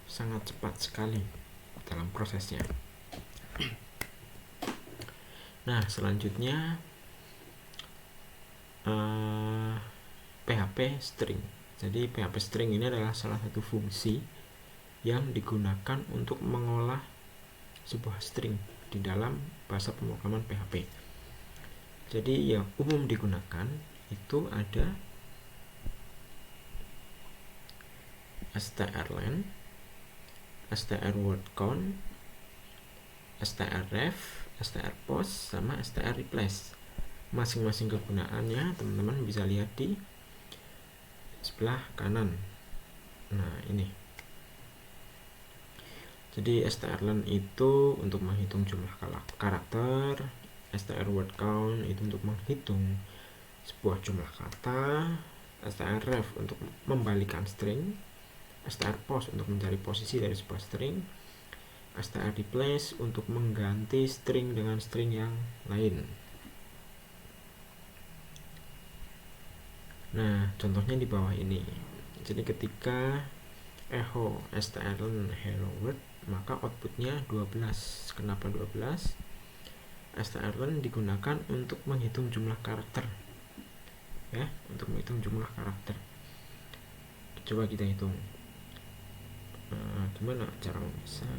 [SPEAKER 1] sangat cepat sekali dalam prosesnya. Nah, selanjutnya PHP string. Jadi PHP string ini adalah salah satu fungsi yang digunakan untuk mengolah sebuah string di dalam bahasa pemrograman PHP. Jadi yang umum digunakan itu ada strlen, strwordCount, strref, strpost, sama strreplace. Masing-masing kegunaannya teman-teman bisa lihat di sebelah kanan. Nah, ini. Jadi strlen itu untuk menghitung jumlah karakter, strwordCount itu untuk menghitung sebuah jumlah kata, strref untuk membalikan string, strpost untuk mencari posisi dari sebuah string, strreplace untuk mengganti string dengan string yang lain. Nah, contohnya di bawah ini. Jadi ketika echo strlen hello world, maka outputnya 12. Kenapa 12? strlen digunakan untuk menghitung jumlah karakter, ya, untuk menghitung jumlah karakter. Coba kita hitung. Gimana cara membesar?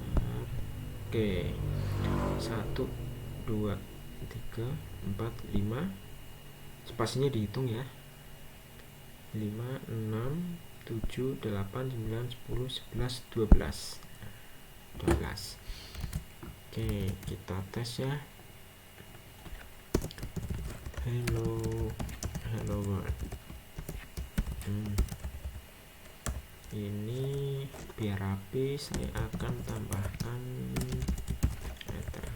[SPEAKER 1] Oke, 1, 2, 3, 4, 5. Spasinya dihitung ya. 5, 6, 7, 8, 9, 10, 11, 12. Oke, kita tes ya. Hello world. Ini biar rapi, saya akan tambahkan enter.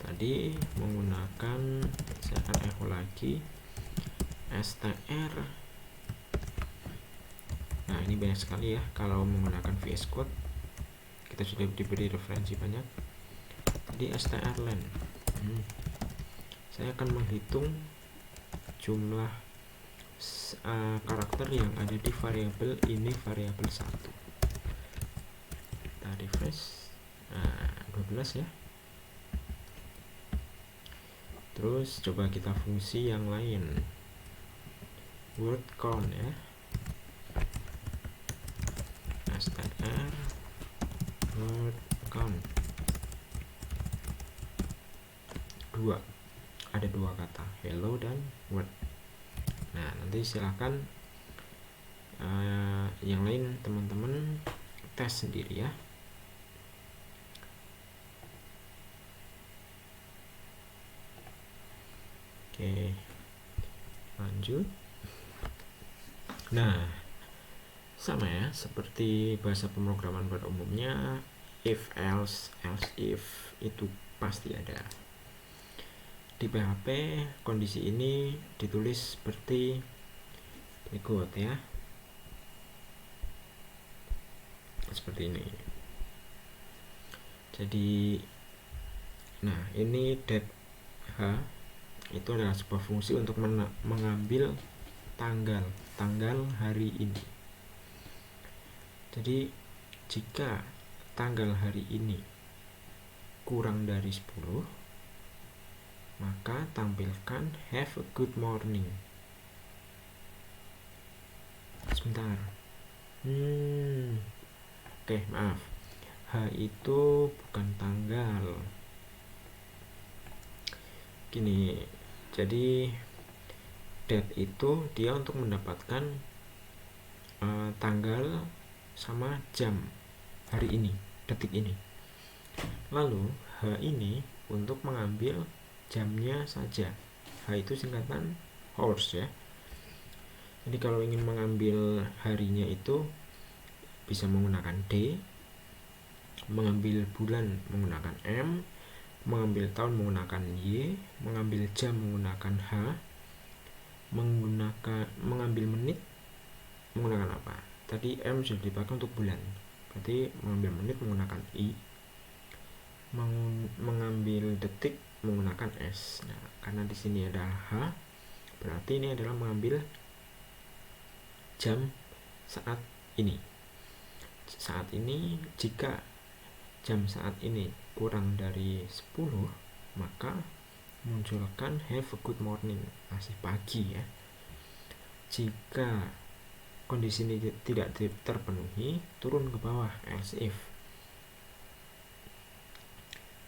[SPEAKER 1] Tadi menggunakan, saya akan echo lagi str. Nah, ini banyak sekali ya kalau menggunakan VS Code. Kita sudah diberi referensi banyak. Tadi strlen. Saya akan menghitung jumlah karakter yang ada di variabel ini, variabel 1. Kita refresh. 12 ya. Terus coba kita fungsi yang lain, word count ya, str word count 2. Ada 2 kata, hello dan word. Nah, nanti silahkan yang lain teman-teman tes sendiri ya. Oke, lanjut. Nah, sama ya seperti bahasa pemrograman pada umumnya, if else, else if itu pasti ada. Di PHP kondisi ini ditulis seperti berikut ya, seperti ini. Jadi, nah ini det h itu adalah sebuah fungsi untuk mengambil tanggal hari ini. Jadi jika tanggal hari ini kurang dari 10, maka tampilkan have a good morning. Sebentar. Oke, maaf. H itu bukan tanggal. Gini, jadi date itu dia untuk mendapatkan tanggal sama jam hari ini, detik ini. Lalu H ini untuk mengambil jamnya saja. H itu singkatan hours ya. Jadi kalau ingin mengambil harinya itu bisa menggunakan D, mengambil bulan menggunakan M, mengambil tahun menggunakan Y, mengambil jam menggunakan H, mengambil menit menggunakan apa? Tadi M sudah dipakai untuk bulan, berarti mengambil menit menggunakan I, mengambil detik menggunakan S. Nah, karena di sini ada H, berarti ini adalah mengambil jam saat ini. Saat ini, jika jam saat ini kurang dari 10, maka munculkan have a good morning, masih pagi ya. Jika kondisi ini tidak terpenuhi, turun ke bawah, else if.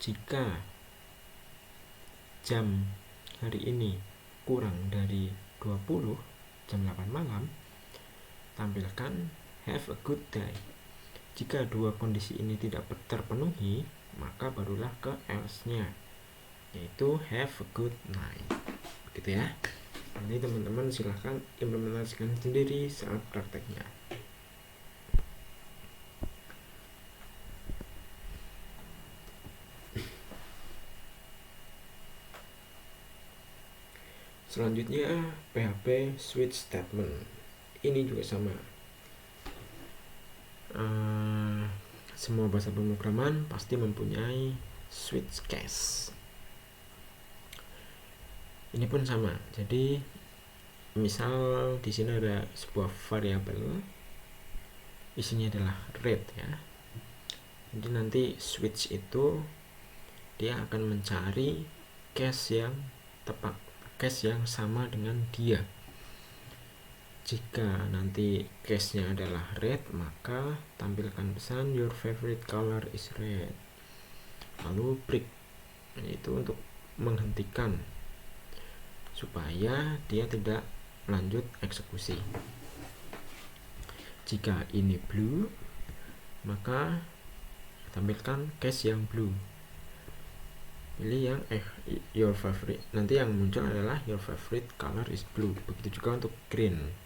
[SPEAKER 1] Jika jam hari ini kurang dari 20, jam 8 malam, tampilkan have a good day. Jika dua kondisi ini tidak terpenuhi, maka barulah ke else-nya, yaitu have a good night. Begitu ya. Nanti teman-teman silahkan implementasikan sendiri saat prakteknya. Selanjutnya PHP switch statement. Ini juga sama. Semua bahasa pemrograman pasti mempunyai switch case. Ini pun sama. Jadi misal di sini ada sebuah variabel, isinya adalah rate ya. Jadi nanti switch itu dia akan mencari case yang tepat, case yang sama dengan dia. Jika nanti case-nya adalah red, maka tampilkan pesan your favorite color is red. Lalu break, itu untuk menghentikan supaya dia tidak lanjut eksekusi. Jika ini blue, maka tampilkan case yang blue. Pilih yang your favorite. Nanti yang muncul adalah your favorite color is blue. Begitu juga untuk green.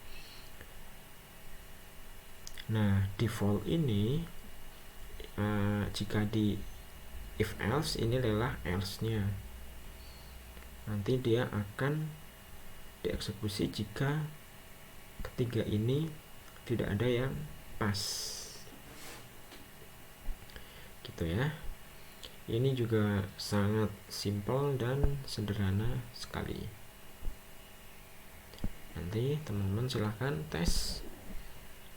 [SPEAKER 1] Nah, default ini jika di if else, ini adalah else-nya. Nanti dia akan dieksekusi jika ketiga ini tidak ada yang pas. Gitu ya. Ini juga sangat simple dan sederhana sekali. Nanti teman-teman silahkan tes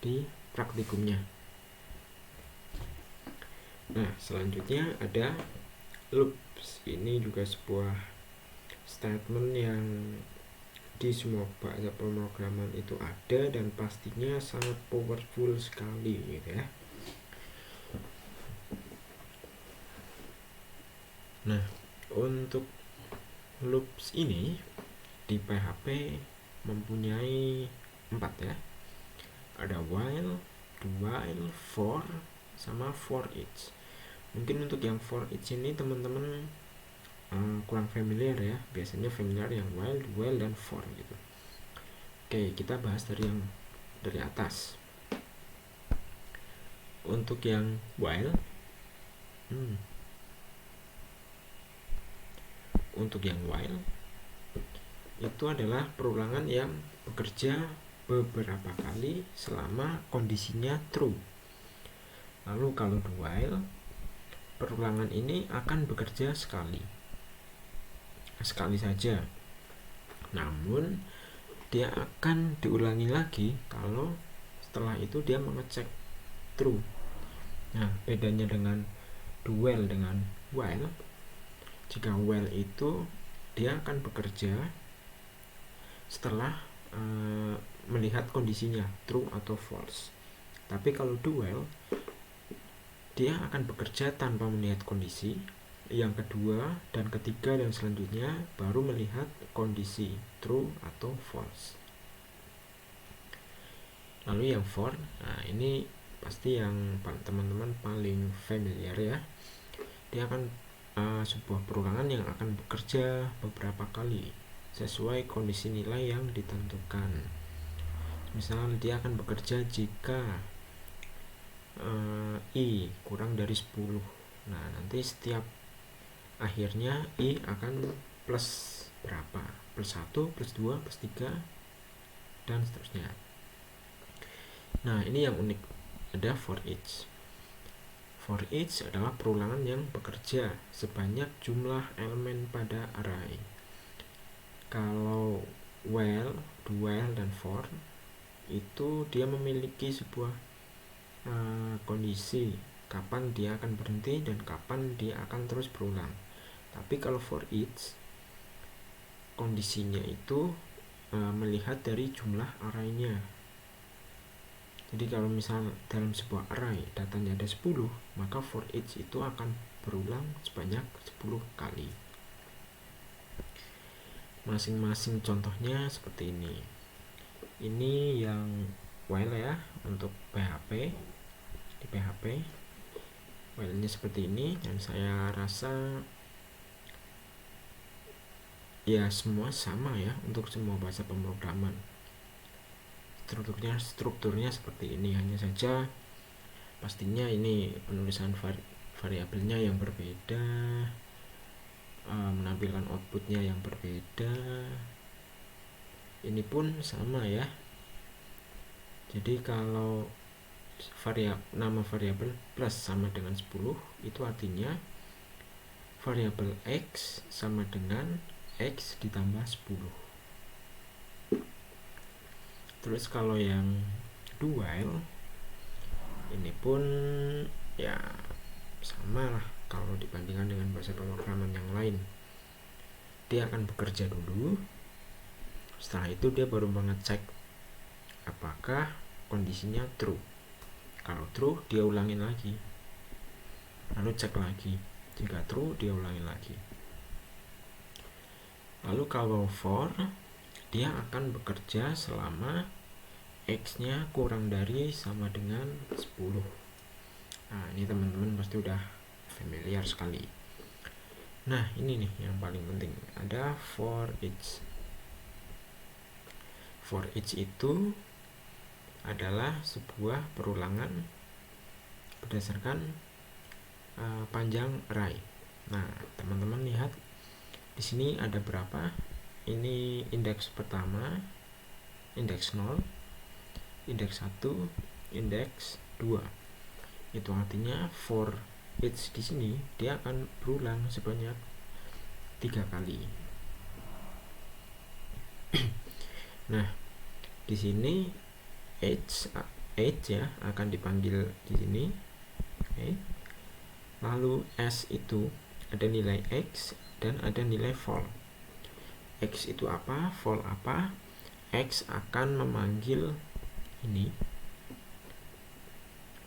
[SPEAKER 1] di praktikumnya. Nah, selanjutnya ada loops. Ini juga sebuah statement yang di semua bahasa pemrograman itu ada dan pastinya sangat powerful sekali gitu ya. Nah, untuk loops ini di PHP mempunyai 4 ya. Ada while, do while, for, sama for each. Mungkin untuk yang for each ini teman-teman kurang familiar ya. Biasanya familiar yang while, do while, dan for gitu. Oke, kita bahas dari atas. Untuk yang while, untuk yang while itu adalah perulangan yang bekerja beberapa kali selama kondisinya true. Lalu kalau do while, perulangan ini akan bekerja sekali saja. Namun dia akan diulangi lagi kalau setelah itu dia mengecek true. Nah, bedanya dengan do while dengan while, jika while itu dia akan bekerja setelah melihat kondisinya true atau false. Tapi kalau do while, dia akan bekerja tanpa melihat kondisi. Yang kedua dan ketiga dan selanjutnya baru melihat kondisi true atau false. Lalu yang for, nah ini pasti yang teman-teman paling familiar ya. Dia akan sebuah perulangan yang akan bekerja beberapa kali sesuai kondisi nilai yang ditentukan. Misal dia akan bekerja jika I kurang dari 10. Nah, nanti setiap akhirnya I akan plus berapa? Plus 1, plus 2, plus 3, dan seterusnya. Nah, ini yang unik. Ada for each. For each adalah perulangan yang bekerja sebanyak jumlah elemen pada array. Kalau while, do while, dan for itu dia memiliki sebuah kondisi kapan dia akan berhenti dan kapan dia akan terus berulang. Tapi kalau for each kondisinya itu melihat dari jumlah arraynya. Jadi kalau misal dalam sebuah array datanya ada 10, maka for each itu akan berulang sebanyak 10 kali. Masing-masing contohnya seperti ini. Ini yang while ya, untuk PHP. Di PHP while-nya seperti ini, dan saya rasa ya semua sama ya untuk semua bahasa pemrograman. Strukturnya seperti ini, hanya saja pastinya ini penulisan variabelnya yang berbeda, menampilkan outputnya yang berbeda. Ini pun sama ya. Jadi kalau nama variabel plus sama dengan 10, itu artinya variabel x sama dengan x ditambah 10. Terus kalau yang do while ini pun ya sama lah kalau dibandingkan dengan bahasa pemrograman yang lain. Dia akan bekerja dulu, setelah itu dia baru mengecek apakah kondisinya true. Kalau true, dia ulangin lagi, lalu cek lagi. Jika true, dia ulangin lagi. Lalu kalau for, dia akan bekerja selama x-nya kurang dari sama dengan 10. Nah, ini teman-teman pasti udah familiar sekali. Nah, ini nih yang paling penting, ada for each. For each itu adalah sebuah perulangan berdasarkan panjang array. Nah, teman-teman lihat di sini ada berapa? Ini indeks pertama, indeks 0, indeks 1, indeks 2. Itu artinya for each di sini dia akan berulang sebanyak 3 kali. Nah, di sini age ya akan dipanggil di sini. Lalu s itu ada nilai x dan ada nilai vol. X itu apa, vol apa? X akan memanggil ini,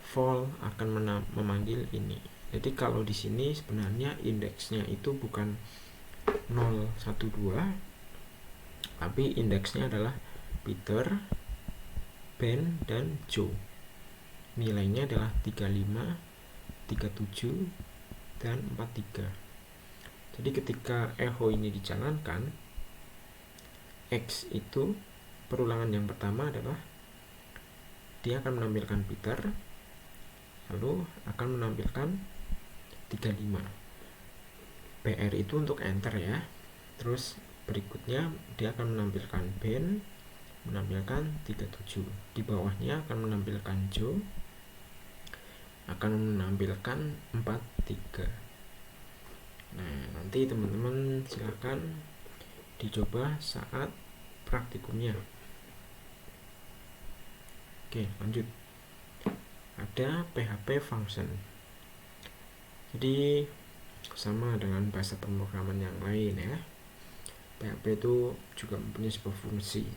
[SPEAKER 1] vol akan memanggil ini. Jadi kalau di sini sebenarnya indeksnya itu bukan 0, 1, 2, tapi indeksnya adalah Peter, Ben, dan Joe. Nilainya adalah 35, 37, dan 43. Jadi ketika echo ini dijalankan, X itu perulangan yang pertama adalah dia akan menampilkan Peter, lalu akan menampilkan 35. PR itu untuk enter ya. Terus berikutnya dia akan menampilkan Ben, menampilkan 37. Di bawahnya akan menampilkan Joe, akan menampilkan 43. Nah, nanti teman-teman silakan dicoba saat praktikumnya. Oke, lanjut. Ada PHP function. Jadi sama dengan bahasa pemrograman yang lain ya. PHP itu juga mempunyai sebuah fungsi.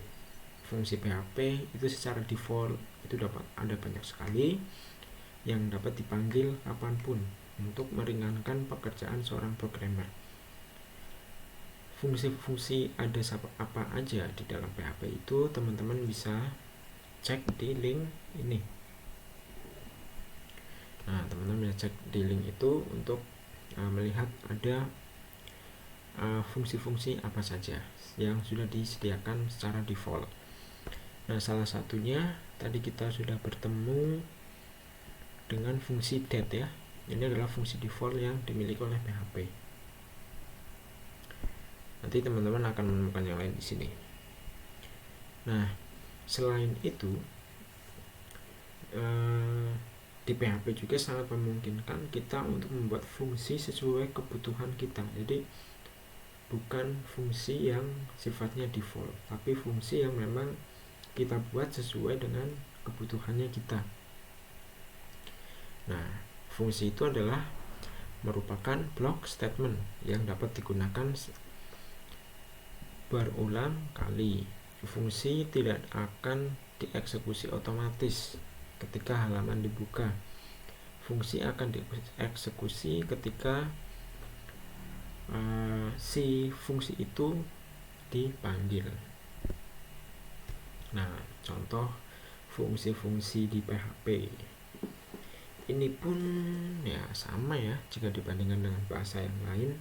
[SPEAKER 1] Fungsi PHP itu secara default itu dapat ada banyak sekali yang dapat dipanggil kapanpun untuk meringankan pekerjaan seorang programmer. Fungsi-fungsi ada apa aja di dalam PHP itu teman-teman bisa cek di link ini. Nah, teman-teman bisa cek di link itu untuk melihat ada fungsi-fungsi apa saja yang sudah disediakan secara default. Nah, salah satunya tadi kita sudah bertemu dengan fungsi det ya. Ini adalah fungsi default yang dimiliki oleh PHP. Nanti teman-teman akan menemukan yang lain di sini. Nah, selain itu di PHP juga sangat memungkinkan kita untuk membuat fungsi sesuai kebutuhan kita. Jadi bukan fungsi yang sifatnya default, tapi fungsi yang memang kita buat sesuai dengan kebutuhannya kita. Nah, fungsi itu adalah merupakan block statement yang dapat digunakan berulang kali. Fungsi tidak akan dieksekusi otomatis ketika halaman dibuka. Fungsi akan dieksekusi ketika si fungsi itu dipanggil. Nah, contoh fungsi-fungsi di PHP ini pun ya sama ya jika dibandingkan dengan bahasa yang lain.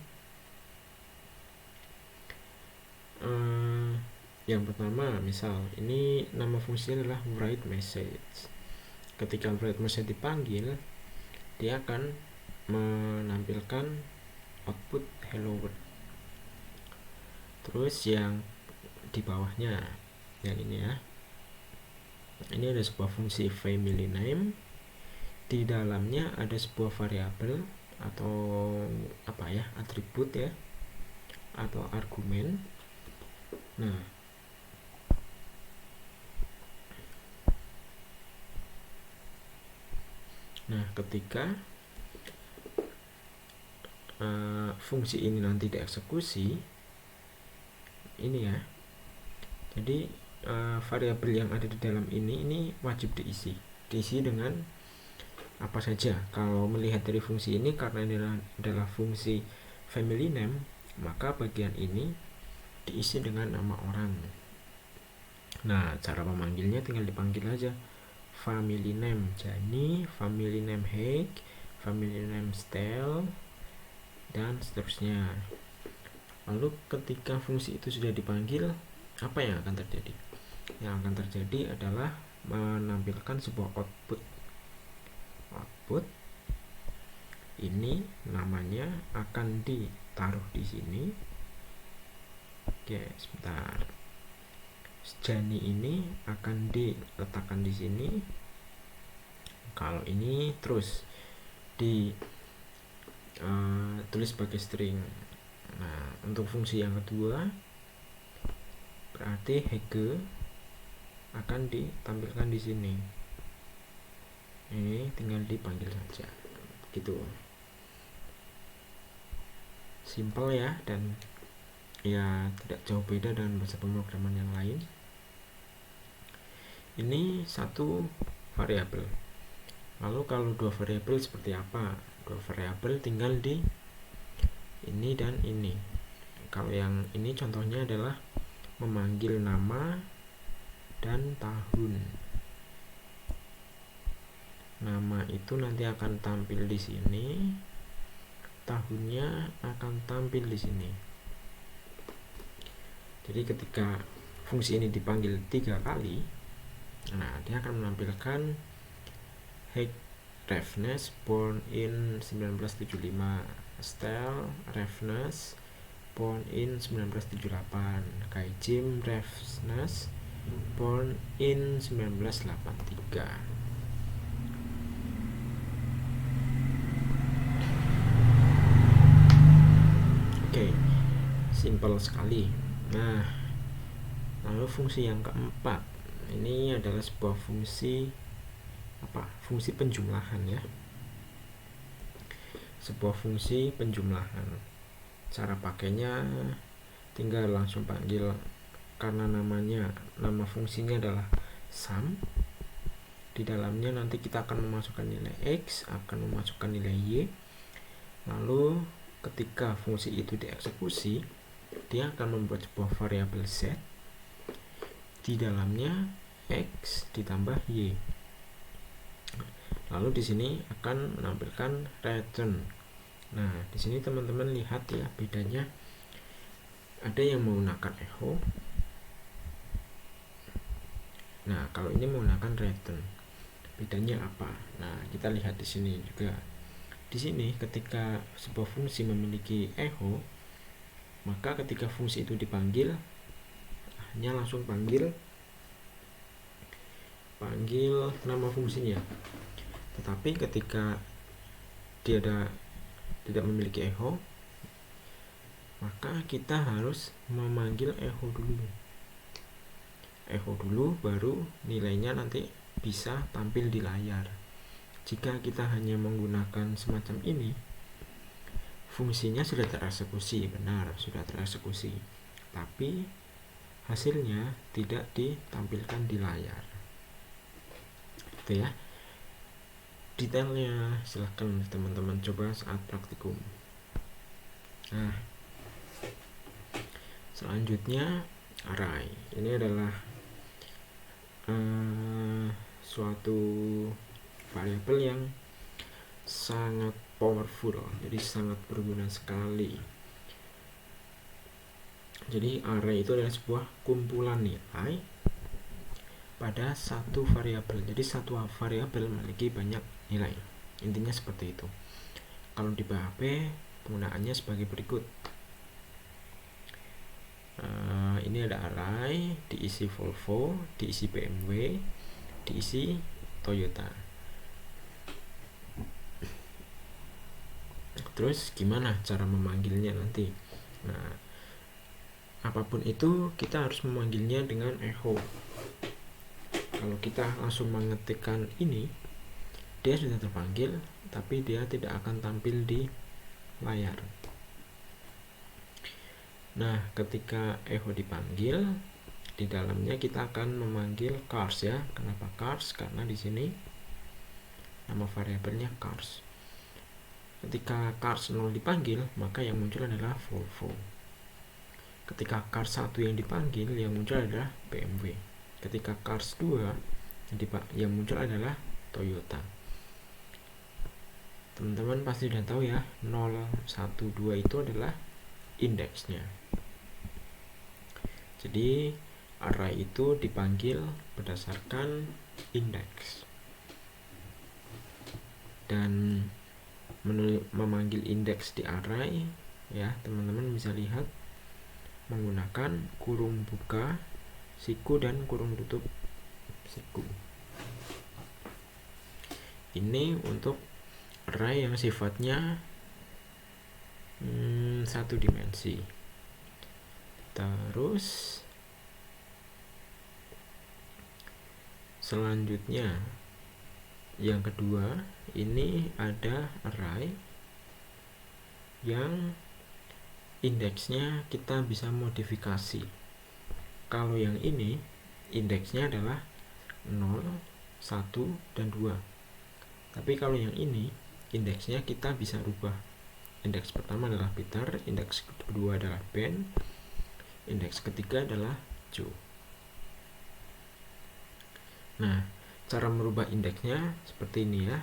[SPEAKER 1] Yang pertama, misal ini nama fungsinya adalah write message. Ketika write message dipanggil, dia akan menampilkan output hello world. Terus yang di bawahnya, yang ini ya, ini ada sebuah fungsi family name. Di dalamnya ada sebuah variabel atau apa ya, atribut ya, atau argumen. Nah, ketika fungsi ini nanti dieksekusi, ini ya, jadi variabel yang ada di dalam ini wajib diisi dengan apa saja. Kalau melihat dari fungsi ini, karena ini adalah fungsi family name, maka bagian ini diisi dengan nama orang. Nah, cara memanggilnya tinggal dipanggil aja family name Jani, family name Hek, family name Stel, dan seterusnya. Lalu ketika fungsi itu sudah dipanggil, apa yang akan terjadi? Yang akan terjadi adalah menampilkan sebuah output. Output ini namanya akan ditaruh di sini. Oke, sebentar. Jani ini akan diletakkan di sini. Kalau ini terus tulis sebagai string. Nah, untuk fungsi yang kedua berarti Hege akan ditampilkan di sini. Ini tinggal dipanggil saja. Gitu. Simple ya, dan ya tidak jauh beda dengan bahasa pemrograman yang lain. Ini satu variabel. Lalu kalau dua variabel seperti apa? Dua variabel tinggal di ini dan ini. Kalau yang ini contohnya adalah memanggil nama dan tahun. Nama itu nanti akan tampil di sini, tahunnya akan tampil di sini. Jadi ketika fungsi ini dipanggil 3 kali, nah dia akan menampilkan Hek Revnes born in 1975, Stel Revnes born in 1978, Kai Jim Revnes born in 1983. Oke, simple sekali. Nah, lalu fungsi yang keempat ini adalah sebuah fungsi fungsi penjumlahan ya, sebuah fungsi penjumlahan. Cara pakainya tinggal langsung panggil, karena nama fungsinya adalah sum. Di dalamnya nanti kita akan memasukkan nilai x, akan memasukkan nilai y. Lalu ketika fungsi itu dieksekusi, dia akan membuat sebuah variabel z. Di dalamnya x ditambah y. Lalu di sini akan menampilkan return. Nah, di sini teman-teman lihat ya bedanya. Ada yang menggunakan echo. Nah, kalau ini menggunakan return. Bedanya apa? Nah, kita lihat di sini juga. Di sini ketika sebuah fungsi memiliki echo, maka ketika fungsi itu dipanggil, hanya langsung panggil nama fungsinya. Tetapi ketika dia tidak memiliki echo, maka kita harus memanggil echo dulu, baru nilainya nanti bisa tampil di layar. Jika kita hanya menggunakan semacam ini, fungsinya sudah tereksekusi, benar, sudah tereksekusi, tapi hasilnya tidak ditampilkan di layar. Itu ya. Detailnya silahkan teman-teman coba saat praktikum. Nah, selanjutnya array. Ini adalah suatu variabel yang sangat powerful, jadi sangat berguna sekali. Jadi array itu adalah sebuah kumpulan nilai pada satu variabel. Jadi satu variabel memiliki banyak nilai. Intinya seperti itu. Kalau di PHP penggunaannya sebagai berikut. Ini ada array, diisi Volvo, diisi BMW, diisi Toyota. Terus gimana cara memanggilnya nanti? Nah, apapun itu kita harus memanggilnya dengan echo. Kalau kita langsung mengetikkan ini, dia sudah terpanggil, tapi dia tidak akan tampil di layar. Nah, ketika echo dipanggil, di dalamnya kita akan memanggil cars ya. Kenapa cars? Karena di sini nama variabelnya cars. Ketika cars 0 dipanggil, maka yang muncul adalah Volvo. Ketika cars 1 yang dipanggil, yang muncul adalah BMW. Ketika cars 2 yang muncul adalah Toyota. Teman-teman pasti sudah tahu ya, 0, 1, 2 itu adalah indeksnya. Jadi array itu dipanggil berdasarkan indeks. Dan memanggil indeks di array ya, teman-teman bisa lihat menggunakan kurung buka siku dan kurung tutup siku. Ini untuk array yang sifatnya satu dimensi. Terus selanjutnya yang kedua, ini ada array yang indeksnya kita bisa modifikasi. Kalau yang ini indeksnya adalah 0, 1, dan 2. Tapi kalau yang ini indeksnya kita bisa rubah. Indeks pertama adalah Peter, indeks kedua adalah Ben, indeks ketiga adalah Joe. Nah, cara merubah indeksnya seperti ini ya.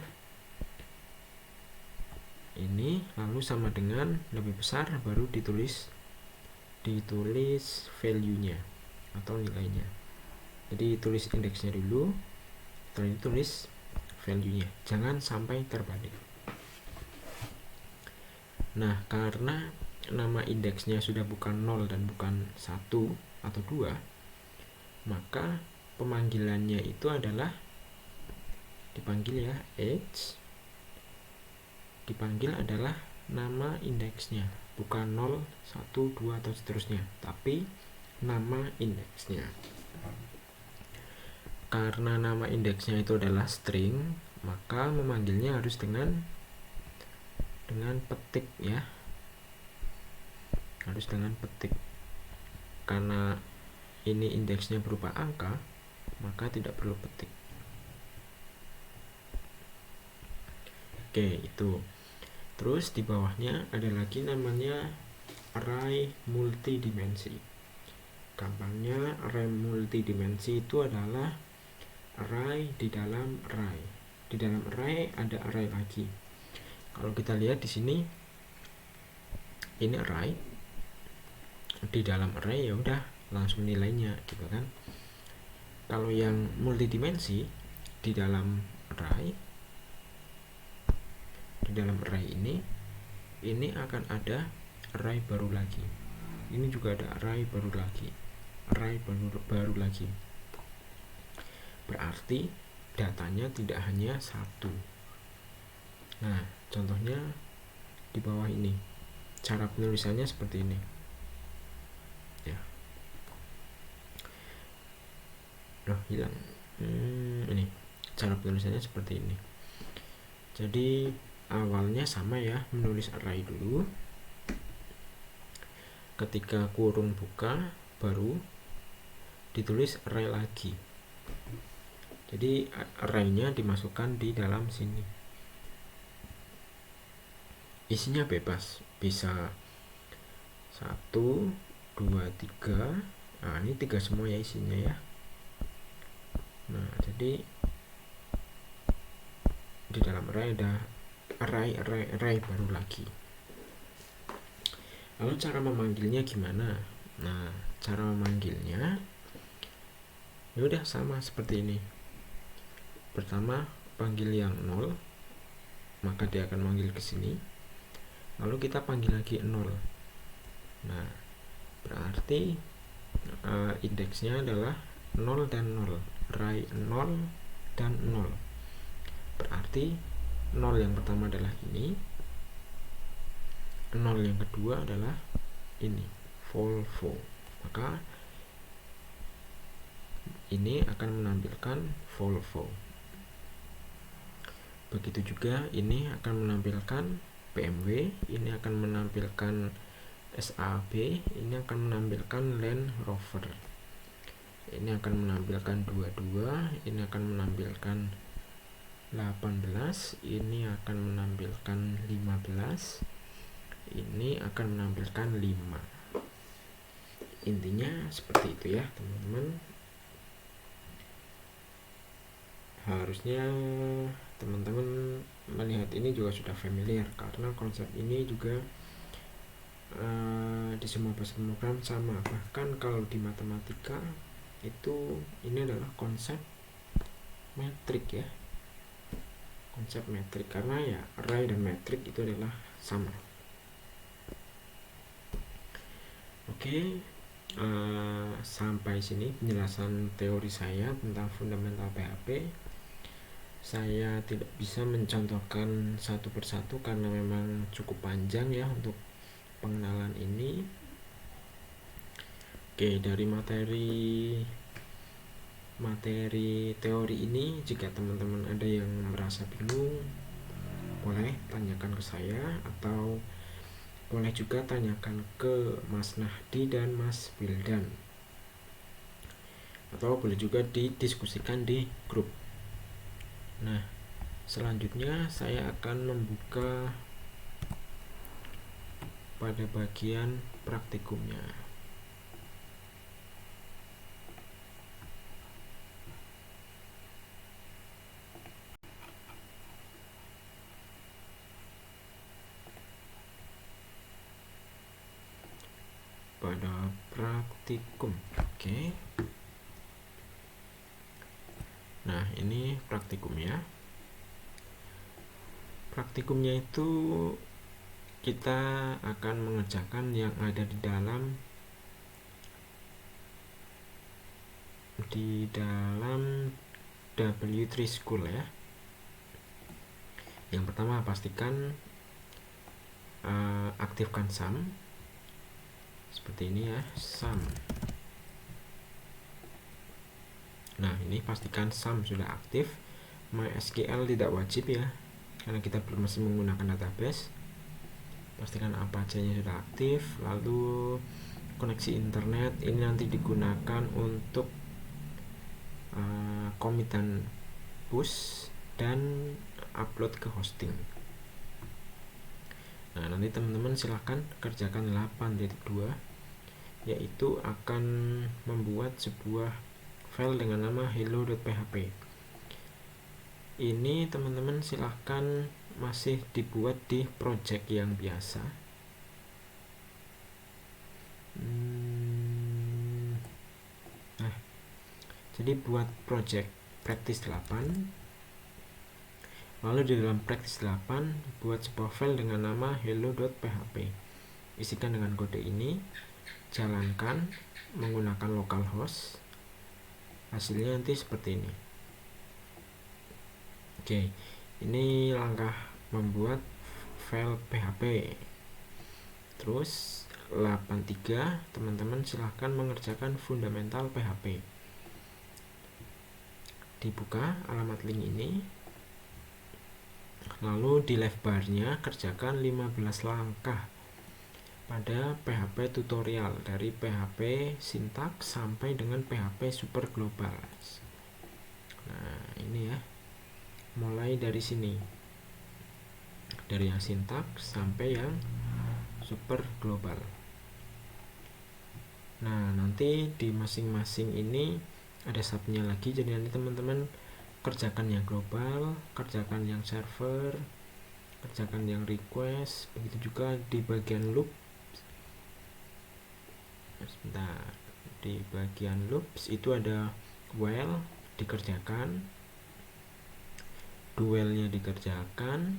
[SPEAKER 1] Ini lalu sama dengan lebih besar, baru ditulis value-nya atau nilainya. Jadi tulis indeksnya dulu, setelah ditulis value-nya. Jangan sampai terbalik. Nah, karena nama indeksnya sudah bukan 0 dan bukan 1 atau 2, maka pemanggilannya itu adalah dipanggil ya, H, dipanggil adalah nama indeksnya, bukan 0, 1, 2 atau seterusnya, tapi nama indeksnya. Karena nama indeksnya itu adalah string, maka memanggilnya harus dengan petik ya, harus dengan petik. Karena ini indeksnya berupa angka, maka tidak perlu petik. Oke, itu. Terus di bawahnya ada lagi namanya array multidimensi. Gampangnya array multidimensi itu adalah array di dalam array. Di dalam array ada array lagi. Kalau kita lihat di sini, ini array. Di dalam array ya udah langsung nilainya gitu kan. Kalau yang multidimensi di dalam array, ini akan ada array baru lagi. Ini juga ada array baru lagi. Baru lagi. Berarti datanya tidak hanya satu, Nah, contohnya di bawah ini, cara penulisannya seperti ini ya. Hilang. Ini cara penulisannya seperti ini. Jadi awalnya sama ya, menulis array dulu, ketika kurung buka baru ditulis array lagi. Jadi arraynya dimasukkan di dalam sini, isinya bebas, bisa 1, 2, 3. Nah, ini 3 semua ya isinya ya. Nah, jadi di dalam array ada array baru lagi. Lalu cara memanggilnya gimana? Nah, cara memanggilnya ya udah sama seperti ini. Pertama panggil yang 0, maka dia akan manggil ke sini. Lalu kita panggil lagi 0. Nah, berarti indeksnya adalah 0 dan 0, array 0 dan 0. Berarti 0 yang pertama adalah ini, 0 yang kedua adalah ini, Volvo. Maka ini akan menampilkan Volvo. Begitu juga ini akan menampilkan BMW, ini akan menampilkan SAB, ini akan menampilkan Land Rover. Ini akan menampilkan 22, ini akan menampilkan 18, ini akan menampilkan 15, ini akan menampilkan 5. Intinya seperti itu ya teman-teman. Harusnya teman-teman melihat ini juga sudah familiar, karena konsep ini juga di semua bahasa pemrograman sama. Bahkan kalau di matematika itu ini adalah konsep metrik ya, konsep metrik, karena ya array dan metrik itu adalah sama. Oke, sampai sini penjelasan teori saya tentang fundamental PHP. Saya tidak bisa mencontohkan satu persatu karena memang cukup panjang ya untuk pengenalan ini. Oke, dari materi teori ini, jika teman-teman ada yang merasa bingung, boleh tanyakan ke saya, atau boleh juga tanyakan ke Mas Nahdi dan Mas Wildan, atau boleh juga didiskusikan di grup. Nah, selanjutnya saya akan membuka pada bagian praktikumnya. Pada praktikum, oke. Nah, ini praktikumnya. Praktikumnya itu kita akan mengerjakan yang ada di dalam W3 School ya. Yang pertama, pastikan aktifkan sum seperti ini ya, sum. Nah, ini pastikan sum sudah aktif. MySQL tidak wajib ya, karena kita belum masih menggunakan database. Pastikan apa aja yang sudah aktif. Lalu koneksi internet ini nanti digunakan untuk commit dan push dan upload ke hosting. Nah, nanti teman-teman silahkan kerjakan 8.2, yaitu akan membuat sebuah file dengan nama hello.php. Ini teman-teman silahkan masih dibuat di project yang biasa. Nah, jadi buat project practice 8, lalu di dalam practice 8 buat sebuah file dengan nama hello.php. Isikan dengan kode ini, jalankan menggunakan localhost. Hasilnya nanti seperti ini. Oke, ini langkah membuat file PHP. Terus 83 teman-teman silahkan mengerjakan fundamental PHP. Dibuka alamat link ini, lalu di left barnya kerjakan 15 langkah pada PHP tutorial dari PHP sintaks sampai dengan PHP super global. Nah ini ya, mulai dari sini, dari yang sintaks sampai yang super global. Nah nanti di masing-masing ini ada subnya lagi, jadi nanti teman-teman kerjakan yang global, kerjakan yang server, kerjakan yang request, begitu juga di bagian loop. Sebentar, di bagian loops itu ada while dikerjakan, do while-nya dikerjakan,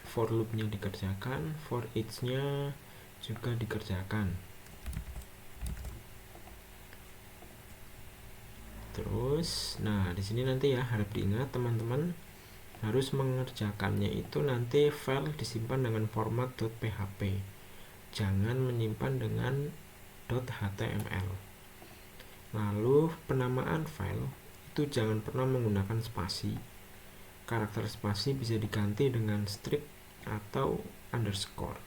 [SPEAKER 1] for loop-nya dikerjakan, for each-nya juga dikerjakan. Terus, nah di sini nanti ya harap diingat teman-teman harus mengerjakannya itu nanti file disimpan dengan format .php. Jangan menyimpan dengan .html. Lalu penamaan file itu jangan pernah menggunakan spasi. Karakter spasi bisa diganti dengan strip atau underscore.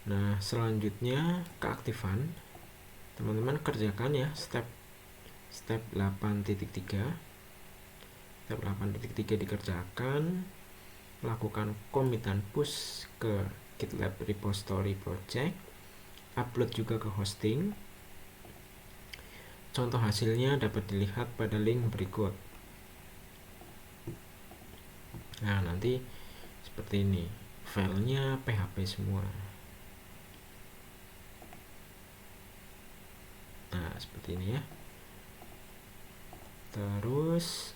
[SPEAKER 1] Nah selanjutnya keaktifan, teman-teman kerjakan ya step 8.3. Step 8.3 dikerjakan, lakukan commit dan push ke GitLab repository project, upload juga ke hosting. Contoh hasilnya dapat dilihat pada link berikut. Nah nanti seperti ini, filenya PHP semua. Nah seperti ini ya. Terus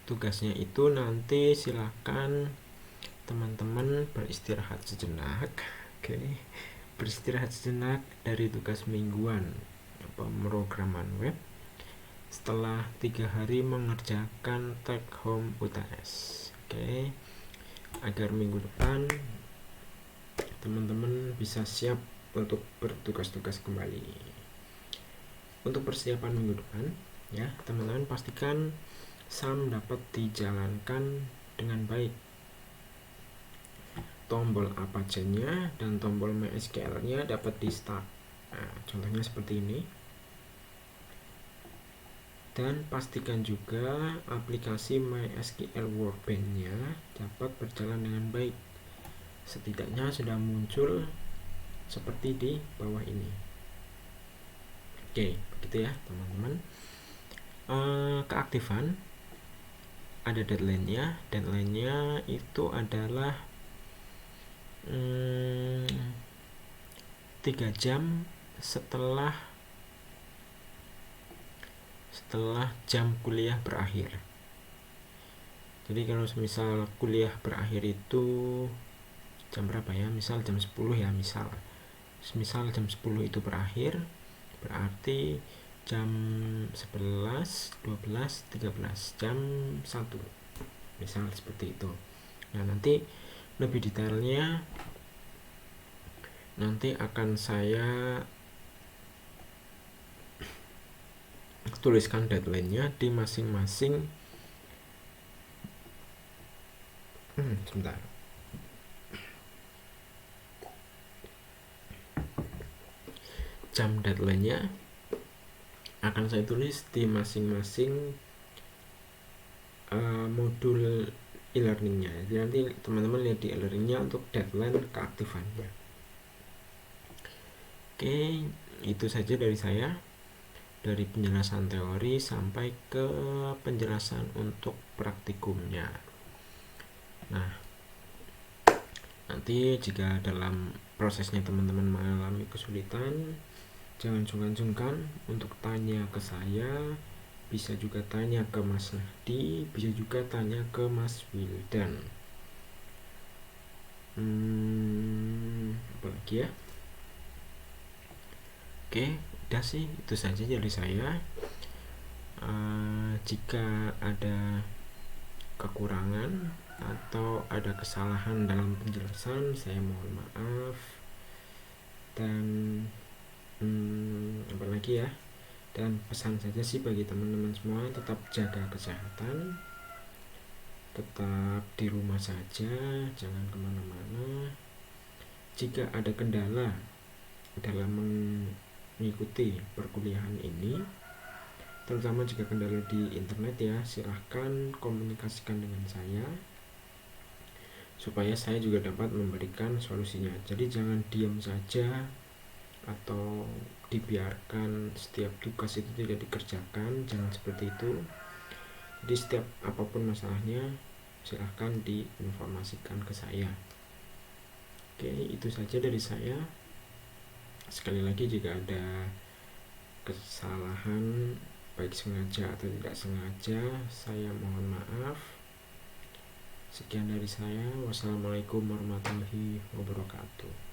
[SPEAKER 1] tugasnya itu nanti silahkan teman-teman beristirahat sejenak. Oke, beristirahat sejenak dari tugas mingguan pemrograman web setelah 3 hari mengerjakan take home UTS. Oke, agar minggu depan teman-teman bisa siap untuk bertugas-tugas kembali. Untuk persiapan minggu depan ya, teman-teman pastikan SAM dapat dijalankan dengan baik. Tombol Apache-nya dan tombol MySQL-nya dapat di start. Nah, contohnya seperti ini. Dan pastikan juga aplikasi MySQL Workbench-nya dapat berjalan dengan baik. Setidaknya sudah muncul seperti di bawah ini. Oke, begitu ya teman-teman. Keaktifan ada deadline-nya. Deadline-nya itu adalah 3 jam setelah jam kuliah berakhir. Jadi kalau misal kuliah berakhir itu jam berapa ya, misal jam 10 ya, misal jam 10 itu berakhir, berarti jam 11, 12, 13, jam 1 misal seperti itu. Nah nanti lebih detailnya nanti akan saya tuliskan deadline-nya di masing-masing sebentar. Jam deadline-nya akan saya tulis di masing-masing modul e-learning-nya. Jadi nanti teman-teman lihat di e-learning-nya untuk deadline keaktifannya. Oke, itu saja dari saya, dari penjelasan teori sampai ke penjelasan untuk praktikumnya. Nah, nanti jika dalam prosesnya teman-teman mengalami kesulitan, jangan sungkan-sungkan untuk tanya ke saya. Bisa juga tanya ke Mas Nahdi, bisa juga tanya ke Mas Wildan. Apa lagi ya? Oke, udah sih itu saja dari saya. Jika ada kekurangan atau ada kesalahan dalam penjelasan, saya mohon maaf. Dan apalagi ya, dan pesan saja sih bagi teman-teman semua, tetap jaga kesehatan, tetap di rumah saja, jangan kemana-mana. Jika ada kendala dalam mengikuti perkuliahan ini, terutama jika kendala di internet ya, silahkan komunikasikan dengan saya supaya saya juga dapat memberikan solusinya. Jadi jangan diam saja atau dibiarkan setiap tugas itu tidak dikerjakan, jangan seperti itu. Jadi setiap apapun masalahnya silahkan diinformasikan ke saya. Oke, itu saja dari saya. Sekali lagi, jika ada kesalahan baik sengaja atau tidak sengaja, saya mohon maaf. Sekian dari saya. Wassalamualaikum warahmatullahi wabarakatuh.